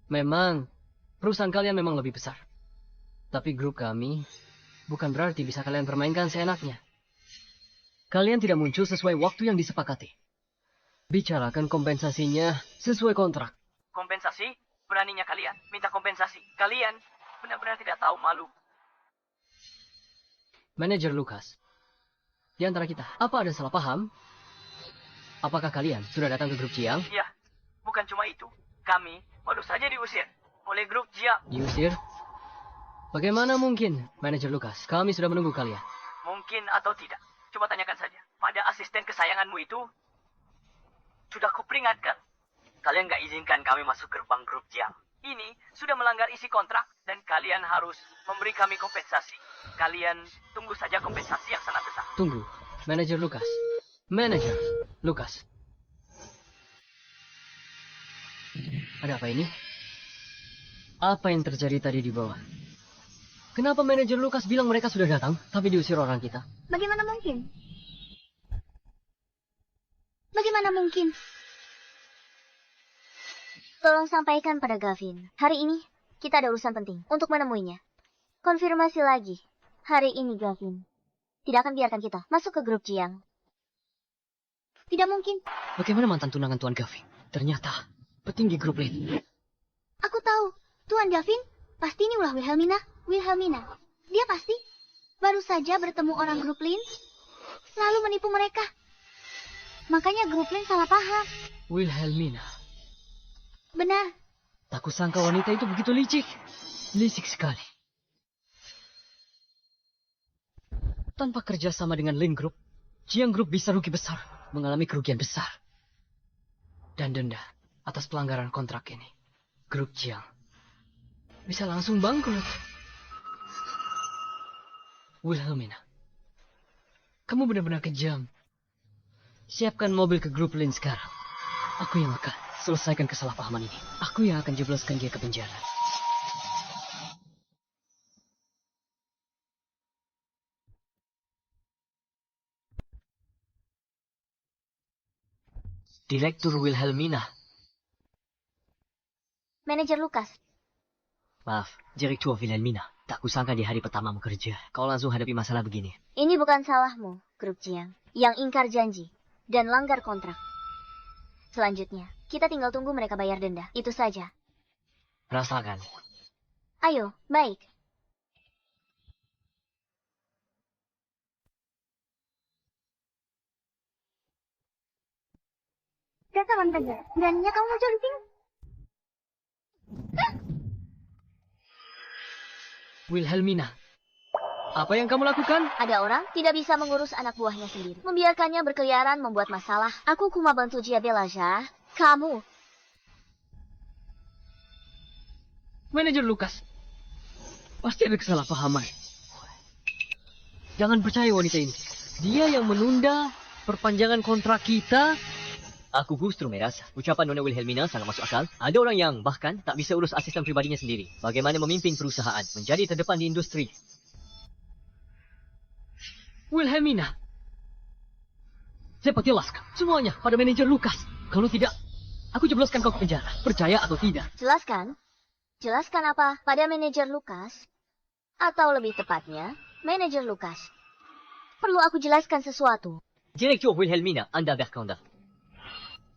memang perusahaan kalian memang lebih besar. Tapi grup kami bukan berarti bisa kalian permainkan seenaknya. Kalian tidak muncul sesuai waktu yang disepakati. Bicarakan kompensasinya sesuai kontrak. Kompensasi? Beraninya kalian minta kompensasi. Kalian benar-benar tidak tahu malu. Manajer Lukas, di antara kita, apa ada salah paham? Apakah kalian sudah datang ke grup Jiang? Ya, bukan cuma itu. Kami baru saja diusir oleh grup Jiang. Diusir? Bagaimana mungkin, Manajer Lukas? Kami sudah menunggu kalian. Mungkin atau tidak. Coba tanyakan saja. Pada asisten kesayanganmu itu, sudah kuperingatkan. Kalian gak izinkan kami masuk gerbang grup Jiang. Ini sudah melanggar isi kontrak dan kalian harus memberi kami kompensasi. Kalian tunggu saja kompensasi yang sangat besar. Tunggu, Manajer Lukas. Manajer Lukas. Ada apa ini? Apa yang terjadi tadi di bawah? Kenapa Manajer Lukas bilang mereka sudah datang, tapi diusir orang kita? Bagaimana mungkin? Bagaimana mungkin? Tolong sampaikan pada Gavin. Hari ini, kita ada urusan penting untuk menemuinya. Konfirmasi lagi. Hari ini, Gavin. Tidak akan biarkan kita masuk ke grup Jiang. Tidak mungkin. Bagaimana mantan tunangan Tuan Gavin? Ternyata petinggi grup Lin. Aku tahu. Tuan Gavin, pasti ini ulah Wilhelmina. Wilhelmina. Dia pasti baru saja bertemu orang grup Lin, lalu menipu mereka. Makanya grup Lin salah paham. Wilhelmina. Benar. Tak kusangka wanita itu begitu licik. Licik sekali. Tanpa kerjasama dengan Lin Group, Jiang Group bisa rugi besar, mengalami kerugian besar. Dan denda atas pelanggaran kontrak ini. Grup Jiang bisa langsung bangkrut. Wilhelmina, kamu benar-benar kejam. Siapkan mobil ke grup Lin sekarang. Aku yang akan selesaikan kesalahpahaman ini. Aku yang akan jebloskan dia ke penjara. Direktur Wilhelmina. Manajer Lukas. Maaf, Direktur Wilhelmina. Tak kusangka di hari pertama bekerja, kau langsung hadapi masalah begini. Ini bukan salahmu, grup Jiang, yang ingkar janji dan langgar kontrak. Selanjutnya, kita tinggal tunggu mereka bayar denda. Itu saja. Rasakan. Ayo, baik. Dasar wanita jahat. Beraninya kamu muncul di sini. Wilhelmina, apa yang kamu lakukan? Ada orang tidak bisa mengurus anak buahnya sendiri. Membiarkannya berkeliaran membuat masalah. Aku cuma bantu dia Belaja. Kamu. Manajer Lukas. Pasti ada kesalahpahaman. Jangan percaya wanita ini. Dia yang menunda perpanjangan kontrak kita. Aku justru merasa ucapan Nona Wilhelmina sangat masuk akal. Ada orang yang bahkan tak bisa urus asisten pribadinya sendiri. Bagaimana memimpin perusahaan, menjadi terdepan di industri. Wilhelmina. Saya jelaskan semuanya pada manajer Lukas. Kalau tidak, aku jebloskan kau ke penjara. Percaya atau tidak? Jelaskan. Jelaskan apa pada manajer Lukas? Atau lebih tepatnya, manajer Lukas. Perlu aku jelaskan sesuatu. Direktur Wilhelmina, Anda berkata.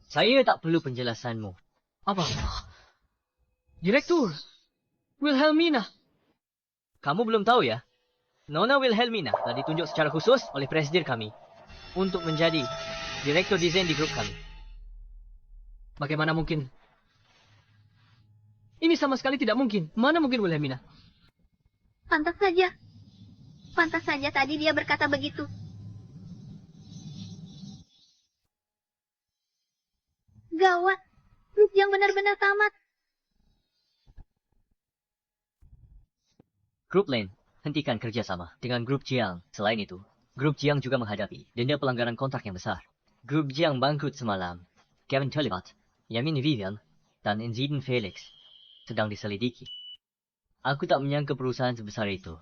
Saya tak perlu penjelasanmu. Apa? Direktur Wilhelmina. Kamu belum tahu ya? Nona Wilhelmina telah ditunjuk secara khusus oleh presiden kami untuk menjadi direktur desain di grup kami. Bagaimana mungkin? Ini sama sekali tidak mungkin. Mana mungkin Wilhelmina? Pantas saja. Pantas saja tadi dia berkata begitu. Gawat. Grup yang benar-benar tamat. Grup Lin, hentikan kerjasama dengan Grup Jiang. Selain itu, Grup Jiang juga menghadapi denda pelanggaran kontrak yang besar. Grup Jiang bangkrut semalam. Kevin terlibat, Yamin Vivian, dan Enziden Felix sedang diselidiki. Aku tak menyangka perusahaan sebesar itu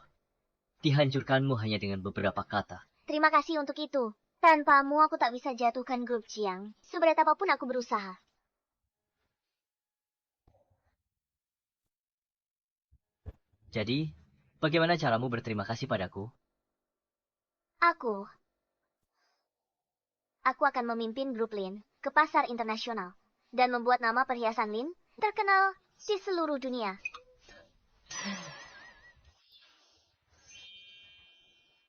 dihancurkanmu hanya dengan beberapa kata. Terima kasih untuk itu. Tanpamu aku tak bisa jatuhkan grup Jiang. Seberat apapun aku berusaha. Jadi, bagaimana caramu berterima kasih padaku? Aku akan memimpin grup Lin ke pasar internasional dan membuat nama perhiasan Lin terkenal di seluruh dunia.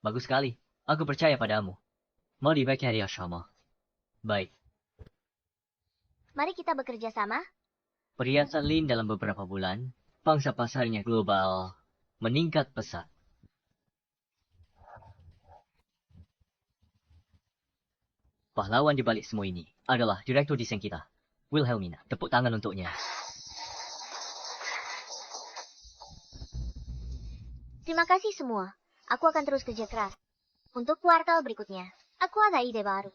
Bagus sekali. Aku percaya padamu. Mari bekerja sama. Baik. Mari kita bekerja sama. Perhiasan Lin dalam beberapa bulan, pangsa pasarnya global meningkat pesat. Pahlawan di balik semua ini adalah direktur desain kita, Wilhelmina. Tepuk tangan untuknya. Terima kasih semua. Aku akan terus kerja keras. Untuk kuartal berikutnya, aku ada ide baru.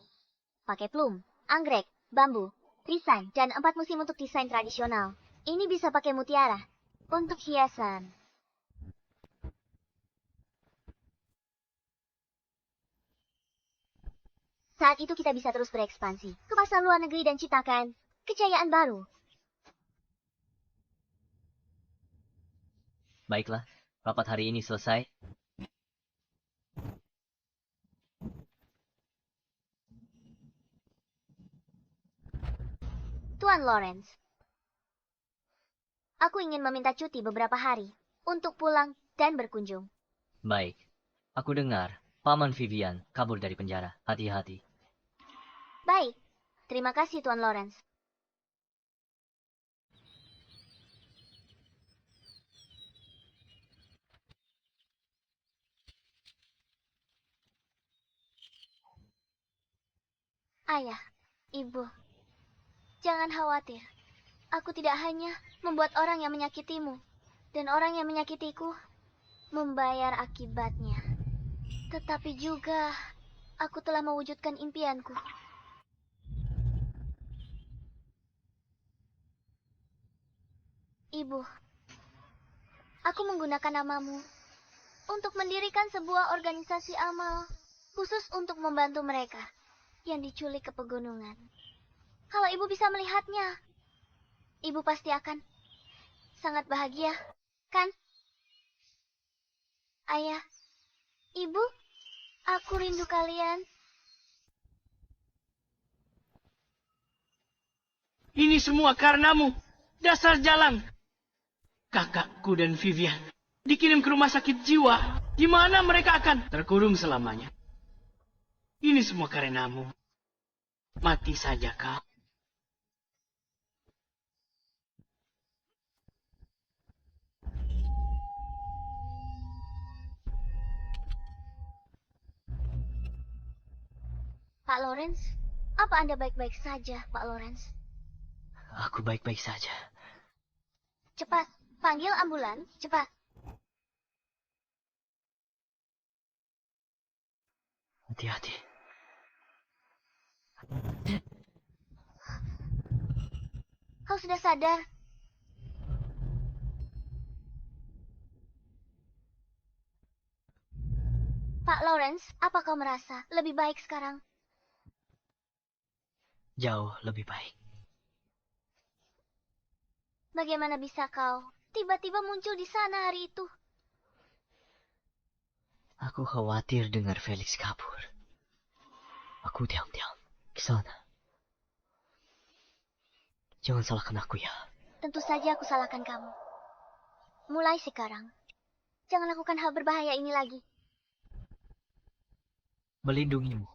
Pakai plum, anggrek, bambu, desain, dan 4 musim untuk desain tradisional. Ini bisa pakai mutiara untuk hiasan. Saat itu kita bisa terus berekspansi ke pasar luar negeri dan ciptakan kejayaan baru. Baiklah, rapat hari ini selesai. Tuan Lawrence, aku ingin meminta cuti beberapa hari untuk pulang dan berkunjung. Baik, aku dengar Paman Vivian kabur dari penjara. Hati-hati. Baik, terima kasih Tuan Lawrence. Ayah, Ibu, jangan khawatir. Aku tidak hanya membuat orang yang menyakitimu, dan orang yang menyakitiku membayar akibatnya. Tetapi juga, aku telah mewujudkan impianku. Ibu, aku menggunakan namamu untuk mendirikan sebuah organisasi amal khusus untuk membantu mereka yang diculik ke pegunungan. Kalau ibu bisa melihatnya, ibu pasti akan sangat bahagia, kan? Ayah, ibu, aku rindu kalian. Ini semua karenamu. Dasar jalan. Kakakku dan Vivian dikirim ke rumah sakit jiwa, di mana mereka akan terkurung selamanya. Ini semua karenamu. Mati saja kau. Pak Lawrence, apa Anda baik-baik saja, Pak Lawrence? Aku baik-baik saja. Cepat, panggil ambulan, cepat. Hati-hati. Kau sudah sadar? Pak Lawrence, apa kau merasa lebih baik sekarang? Jauh lebih baik. Bagaimana bisa kau tiba-tiba muncul di sana hari itu? Aku khawatir dengar Felix kabur. Aku diam-diam ke sana. Jangan salahkan aku ya. Tentu saja aku salahkan kamu. Mulai sekarang, jangan lakukan hal berbahaya ini lagi. Melindungimu.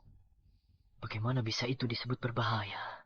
Bagaimana bisa itu disebut berbahaya?